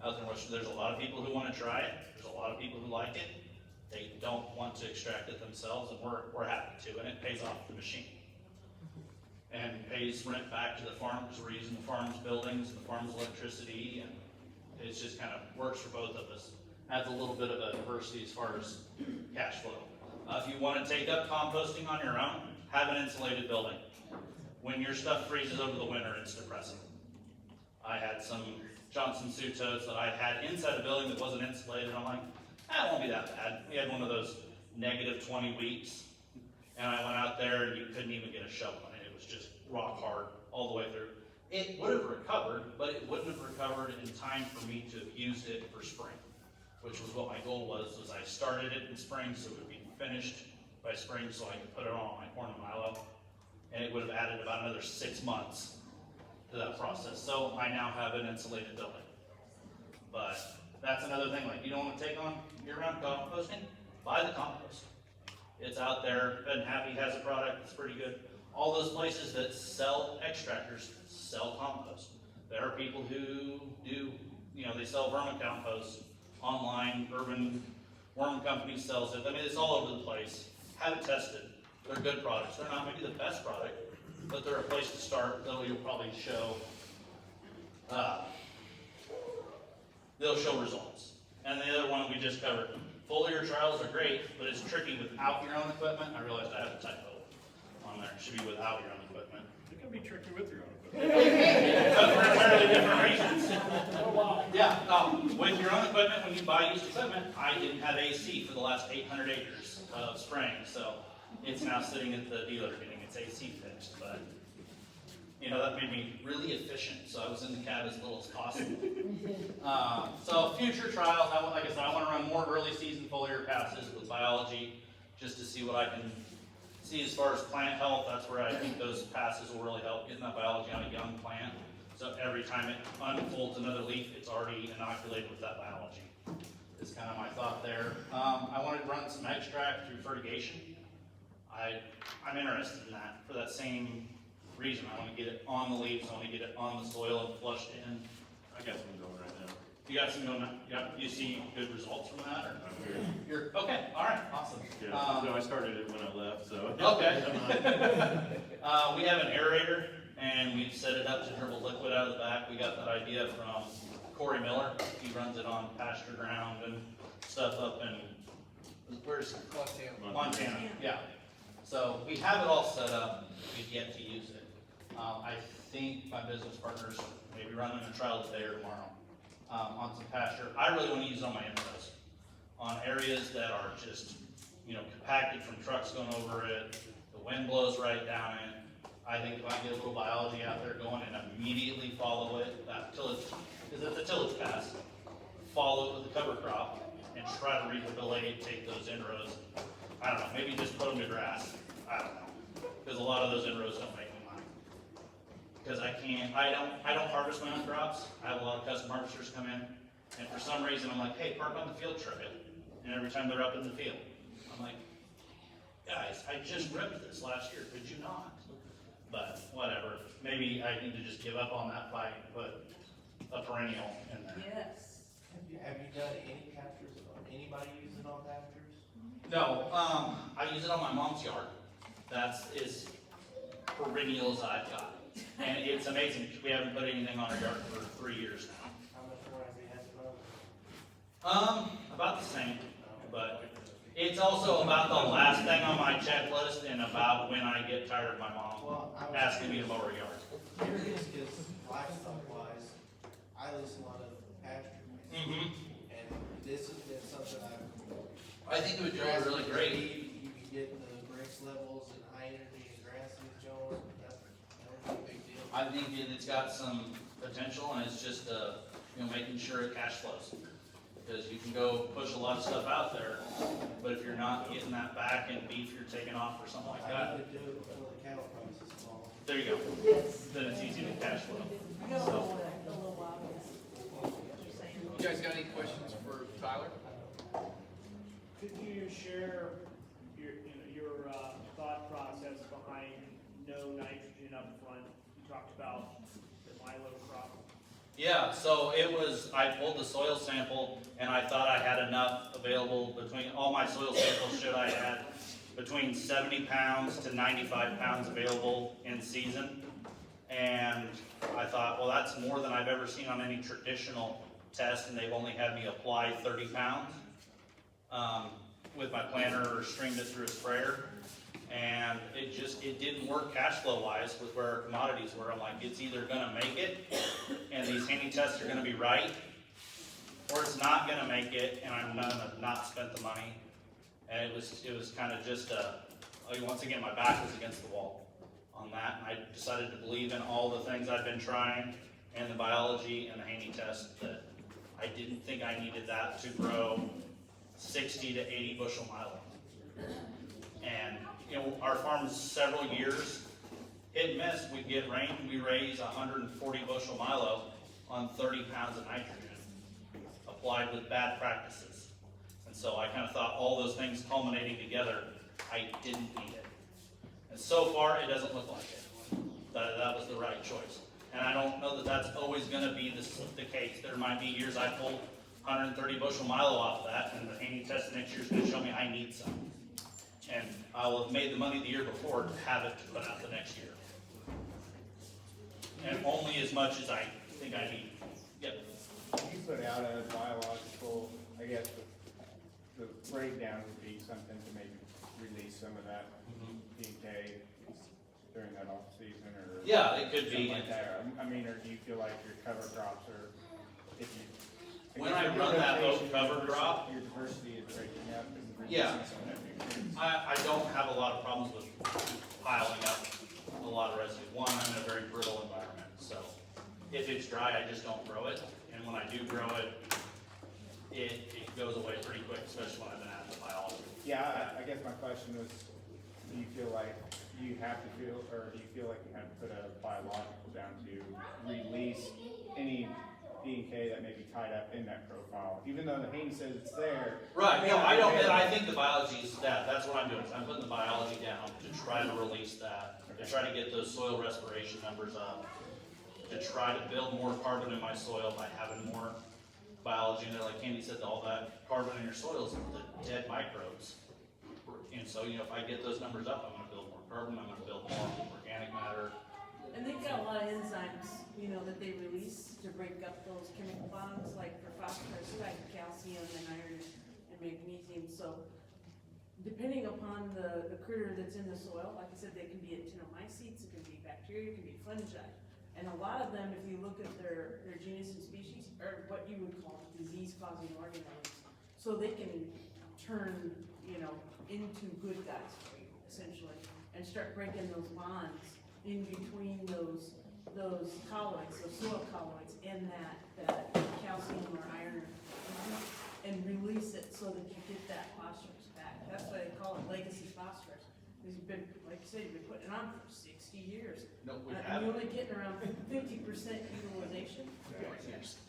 Speaker 1: out there in Western. There's a lot of people who want to try it. There's a lot of people who like it. They don't want to extract it themselves, and we're happy to, and it pays off the machine. And pays rent back to the farm because we're using the farm's buildings and the farm's electricity, and it's just kind of works for both of us. Adds a little bit of a diversity as far as cash flow. If you want to take up composting on your own, have an insulated building. When your stuff freezes over the winter, it's depressing. I had some Johnson Sioux totes that I had inside a building that wasn't insulated. I'm like, it won't be that bad. We had one of those -20 weeks, and I went out there and you couldn't even get a shovel on it. It was just rock hard all the way through. It would have recovered, but it wouldn't have recovered in time for me to have used it for spring, which was what my goal was I started it in spring so it would be finished by spring so I could put it on my corn and milo, and it would have added about another 6 months to that process. So I now have an insulated building. But that's another thing, like you don't want to take on year-round composting, buy the compost. It's out there. Ben Happy has a product that's pretty good. All those places that sell extractors sell compost. There are people who do, they sell vermicompost online. Urban Worm Company sells it. I mean, it's all over the place. Have it tested. They're good products. They're not maybe the best product, but they're a place to start. You'll probably show, they'll show results. And the other one we just covered, foliar trials are great, but it's tricky without your own equipment. I realized I have a typo on there. It should be without your own equipment.
Speaker 5: It can be tricky with your own equipment.
Speaker 1: But for entirely different reasons. Yeah, with your own equipment, when you buy used equipment, I didn't have AC for the last 800 acres of spraying, so it's now sitting at the dealer getting its AC fixed. But that made me really efficient, so I was in the cab as little as possible. So future trials, like I said, I want to run more early season foliar passes with biology, just to see what I can see as far as plant health. That's where I think those passes will really help getting that biology on a young plant. So every time it unfolds another leaf, it's already inoculated with that biology. Is kind of my thought there. I wanted to run some extract through fertigation. I'm interested in that for that same reason. I want to get it on the leaves. I want to get it on the soil and flushed in.
Speaker 2: I got some going right now.
Speaker 1: You got some going on? Yeah. You see good results from that? Or?
Speaker 2: I'm here.
Speaker 1: You're okay. All right. Awesome.
Speaker 2: Yeah, so I started it when I left, so.
Speaker 1: Okay. We have an aerator, and we've set it up to dribble liquid out of the back. We got that idea from Corey Miller. He runs it on pasture ground and stuff up in, where's Montana. Yeah. So we have it all set up. We've yet to use it. I think my business partners may be running a trial today or tomorrow on some pasture. I really want to use it on my intros, on areas that are just, compacted from trucks going over it. The wind blows right down it. I think if I get a little biology out there going and immediately follow it, because it's a tillage pass, follow it with the cover crop and try to rehabilitate, take those inrows I don't know, maybe just put them to grass, I don't know, because a lot of those inrows don't make me money. Because I don't harvest my own crops, I have a lot of custom harvesters come in, and for some reason, I'm like, hey, park on the field trip it, and every time they're up in the field, I'm like, guys, I just ripped this last year, could you not? But, whatever, maybe I need to just give up on that fight and put a perennial in there.
Speaker 3: Yes.
Speaker 7: Have you done any captures, anybody using on captures?
Speaker 1: No, I use it on my mom's yard. That's as perennial as I've got. And it's amazing, we haven't put anything on our yard for 3 years now.
Speaker 11: How much more has he had to mow?
Speaker 1: About the same, but it's also about the last thing on my checklist and about when I get tired of my mom
Speaker 7: Well, I was
Speaker 1: asking me to mow her yard.
Speaker 7: curious, because livestock wise, I listen a lot of pasture.
Speaker 1: Mm-hmm.
Speaker 7: And this has been something I've.
Speaker 1: I think it would drive really great.
Speaker 7: You can get the bricks levels and high energy and grasses going, that would be a big deal.
Speaker 1: I think it's got some potential and it's just, making sure it cash flows. Because you can go push a lot of stuff out there, but if you're not getting that back in beef you're taking off or something like
Speaker 7: I
Speaker 1: that,
Speaker 7: need to do it before the cattle prices fall.
Speaker 1: there you go.
Speaker 3: Yes.
Speaker 1: Then it's easy to cash flow.
Speaker 3: You got a little while, yes. What you're saying.
Speaker 12: You guys got any questions for Tyler?
Speaker 13: Could you share your thought process behind no nitrogen up front? You talked about the milo crop.
Speaker 1: Yeah, so I pulled the soil sample and I thought I had enough available between, all my soil samples showed I had between 70 pounds to 95 pounds available in season. And I thought, well, that's more than I've ever seen on any traditional test, and they've only had me apply 30 pounds with my planter or streamed it through a sprayer. And it didn't work cash flow wise with where our commodities were. I'm like, it's either gonna make it, and these handy tests are gonna be right, or it's not gonna make it, and I'm gonna not spend the money. And it was kind of just, once again, my back was against the wall on that, and I decided to believe in all the things I've been trying, and the biology and the handy test, that I didn't think I needed that to grow 60 to 80 bushel milo. And, our farm's several years, hit and miss, we'd get rain, we raise 140 bushel milo on 30 pounds of nitrogen, applied with bad practices. And so I kind of thought all those things culminating together, I didn't need it. And so far, it doesn't look like it. That was the right choice. And I don't know that that's always gonna be the case. There might be years I pull 130 bushel milo off of that, and the handy test next year's gonna show me I need some. And I will have made the money the year before to have it to put out the next year. And only as much as I think I need. Yep.
Speaker 10: You put out a biological, I guess the breakdown would be something to maybe release some of that DK during that off season or.
Speaker 1: Yeah, it could be.
Speaker 10: Something like that. I mean, or do you feel like your cover crops are, if you.
Speaker 1: When I run that oak cover crop,
Speaker 10: your diversity is breaking up and
Speaker 1: Yeah.
Speaker 10: releasing some of that nutrients.
Speaker 1: I don't have a lot of problems with piling up a lot of residue. One, I'm in a very brittle environment, so if it's dry, I just don't grow it. And when I do grow it, it goes away pretty quick, especially when I've been at the biology.
Speaker 10: Yeah, I guess my question was, do you feel like you have to feel, or do you feel like you have to put a biological down to release any D&K that may be tied up in that profile, even though the Haney says it's there?
Speaker 1: Right, no, I don't, I think the biology is that's what I'm doing, is I'm putting the biology down to try to release that, to try to get those soil respiration numbers up, to try to build more carbon in my soil by having more biology in there. Like Candy said, all that carbon in your soil is the dead microbes. And so, if I get those numbers up, I'm gonna build more carbon, I'm gonna build more organic matter.
Speaker 3: And they've got a lot of enzymes, that they release to break up those chemical bonds, like for phosphorus, like calcium and iron and magnesium. So depending upon the critter that's in the soil, like I said, they can be actinomycetes, it can be bacteria, it can be fungi. And a lot of them, if you look at their genus and species, are what you would call disease-causing organisms. So they can turn, into good guys for you, essentially, and start breaking those bonds in between those colloids, those soil colloids, and that calcium or iron, and release it so that you get that phosphorus back. that's why they call it legacy phosphorus. Because you've been, like you said, you've been putting it on for 60 years.
Speaker 2: No, we
Speaker 3: And
Speaker 2: haven't.
Speaker 3: you're only getting around 50% utilization,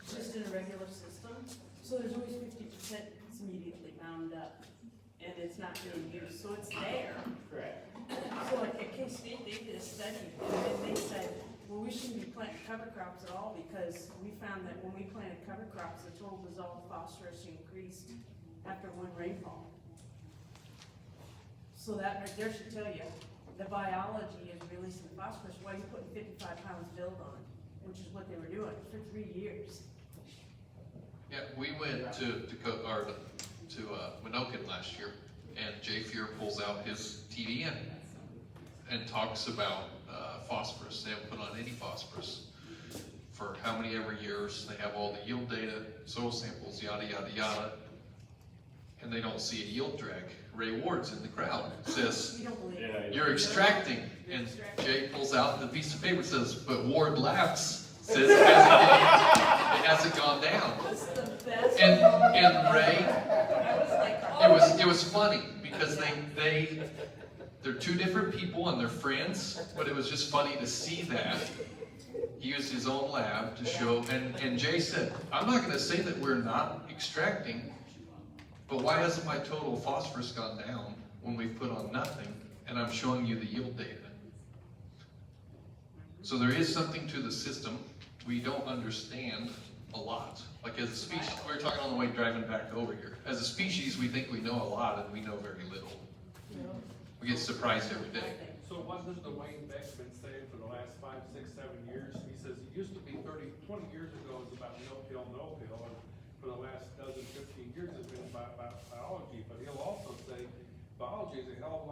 Speaker 3: just in a regular system. So there's always 50% that's immediately bound up, and it's not being used, so it's there.
Speaker 13: Correct.
Speaker 3: So like at K-State, they did a study, and then they said, well, we shouldn't be planting cover crops at all, because we found that when we planted cover crops, the total dissolved phosphorus increased after one rainfall. So that right there should tell you, the biology is releasing phosphorus, while you're putting 55 pounds build on it, which is what they were doing for 3 years.
Speaker 12: Yeah, we went to Minokan last year, and Jay Fuhr pulls out his TV and talks about phosphorus. They haven't put on any phosphorus for how many ever years. They have all the yield data, soil samples, yada, yada, yada. And they don't see a yield drag. Ray Ward's in the crowd, says,
Speaker 3: You don't believe
Speaker 2: Yeah,
Speaker 3: it.
Speaker 12: you're extracting. And Jay pulls out the piece of paper, says, but Ward laughs, says it hasn't gone down.
Speaker 3: It's the best.
Speaker 12: And Ray,
Speaker 3: I was like, oh.
Speaker 12: it was funny because they're two different people and they're friends, but it was just funny to see that. He used his own lab to show, and Jay said, I'm not gonna say that we're not extracting, but why hasn't my total phosphorus gone down when we've put on nothing and I'm showing you the yield data? So there is something to the system. We don't understand a lot. Like as a species, we were talking on the way driving back over here. As a species, we think we know a lot and we know very little. We get surprised every day.
Speaker 5: So what does the Wayne Beck been saying for the last 5, 6, 7 years? He says it used to be 20 years ago it was about no-till, no-till, and for the last 12, 15 years it's been about biology. But he'll also say biology is a hell of a lot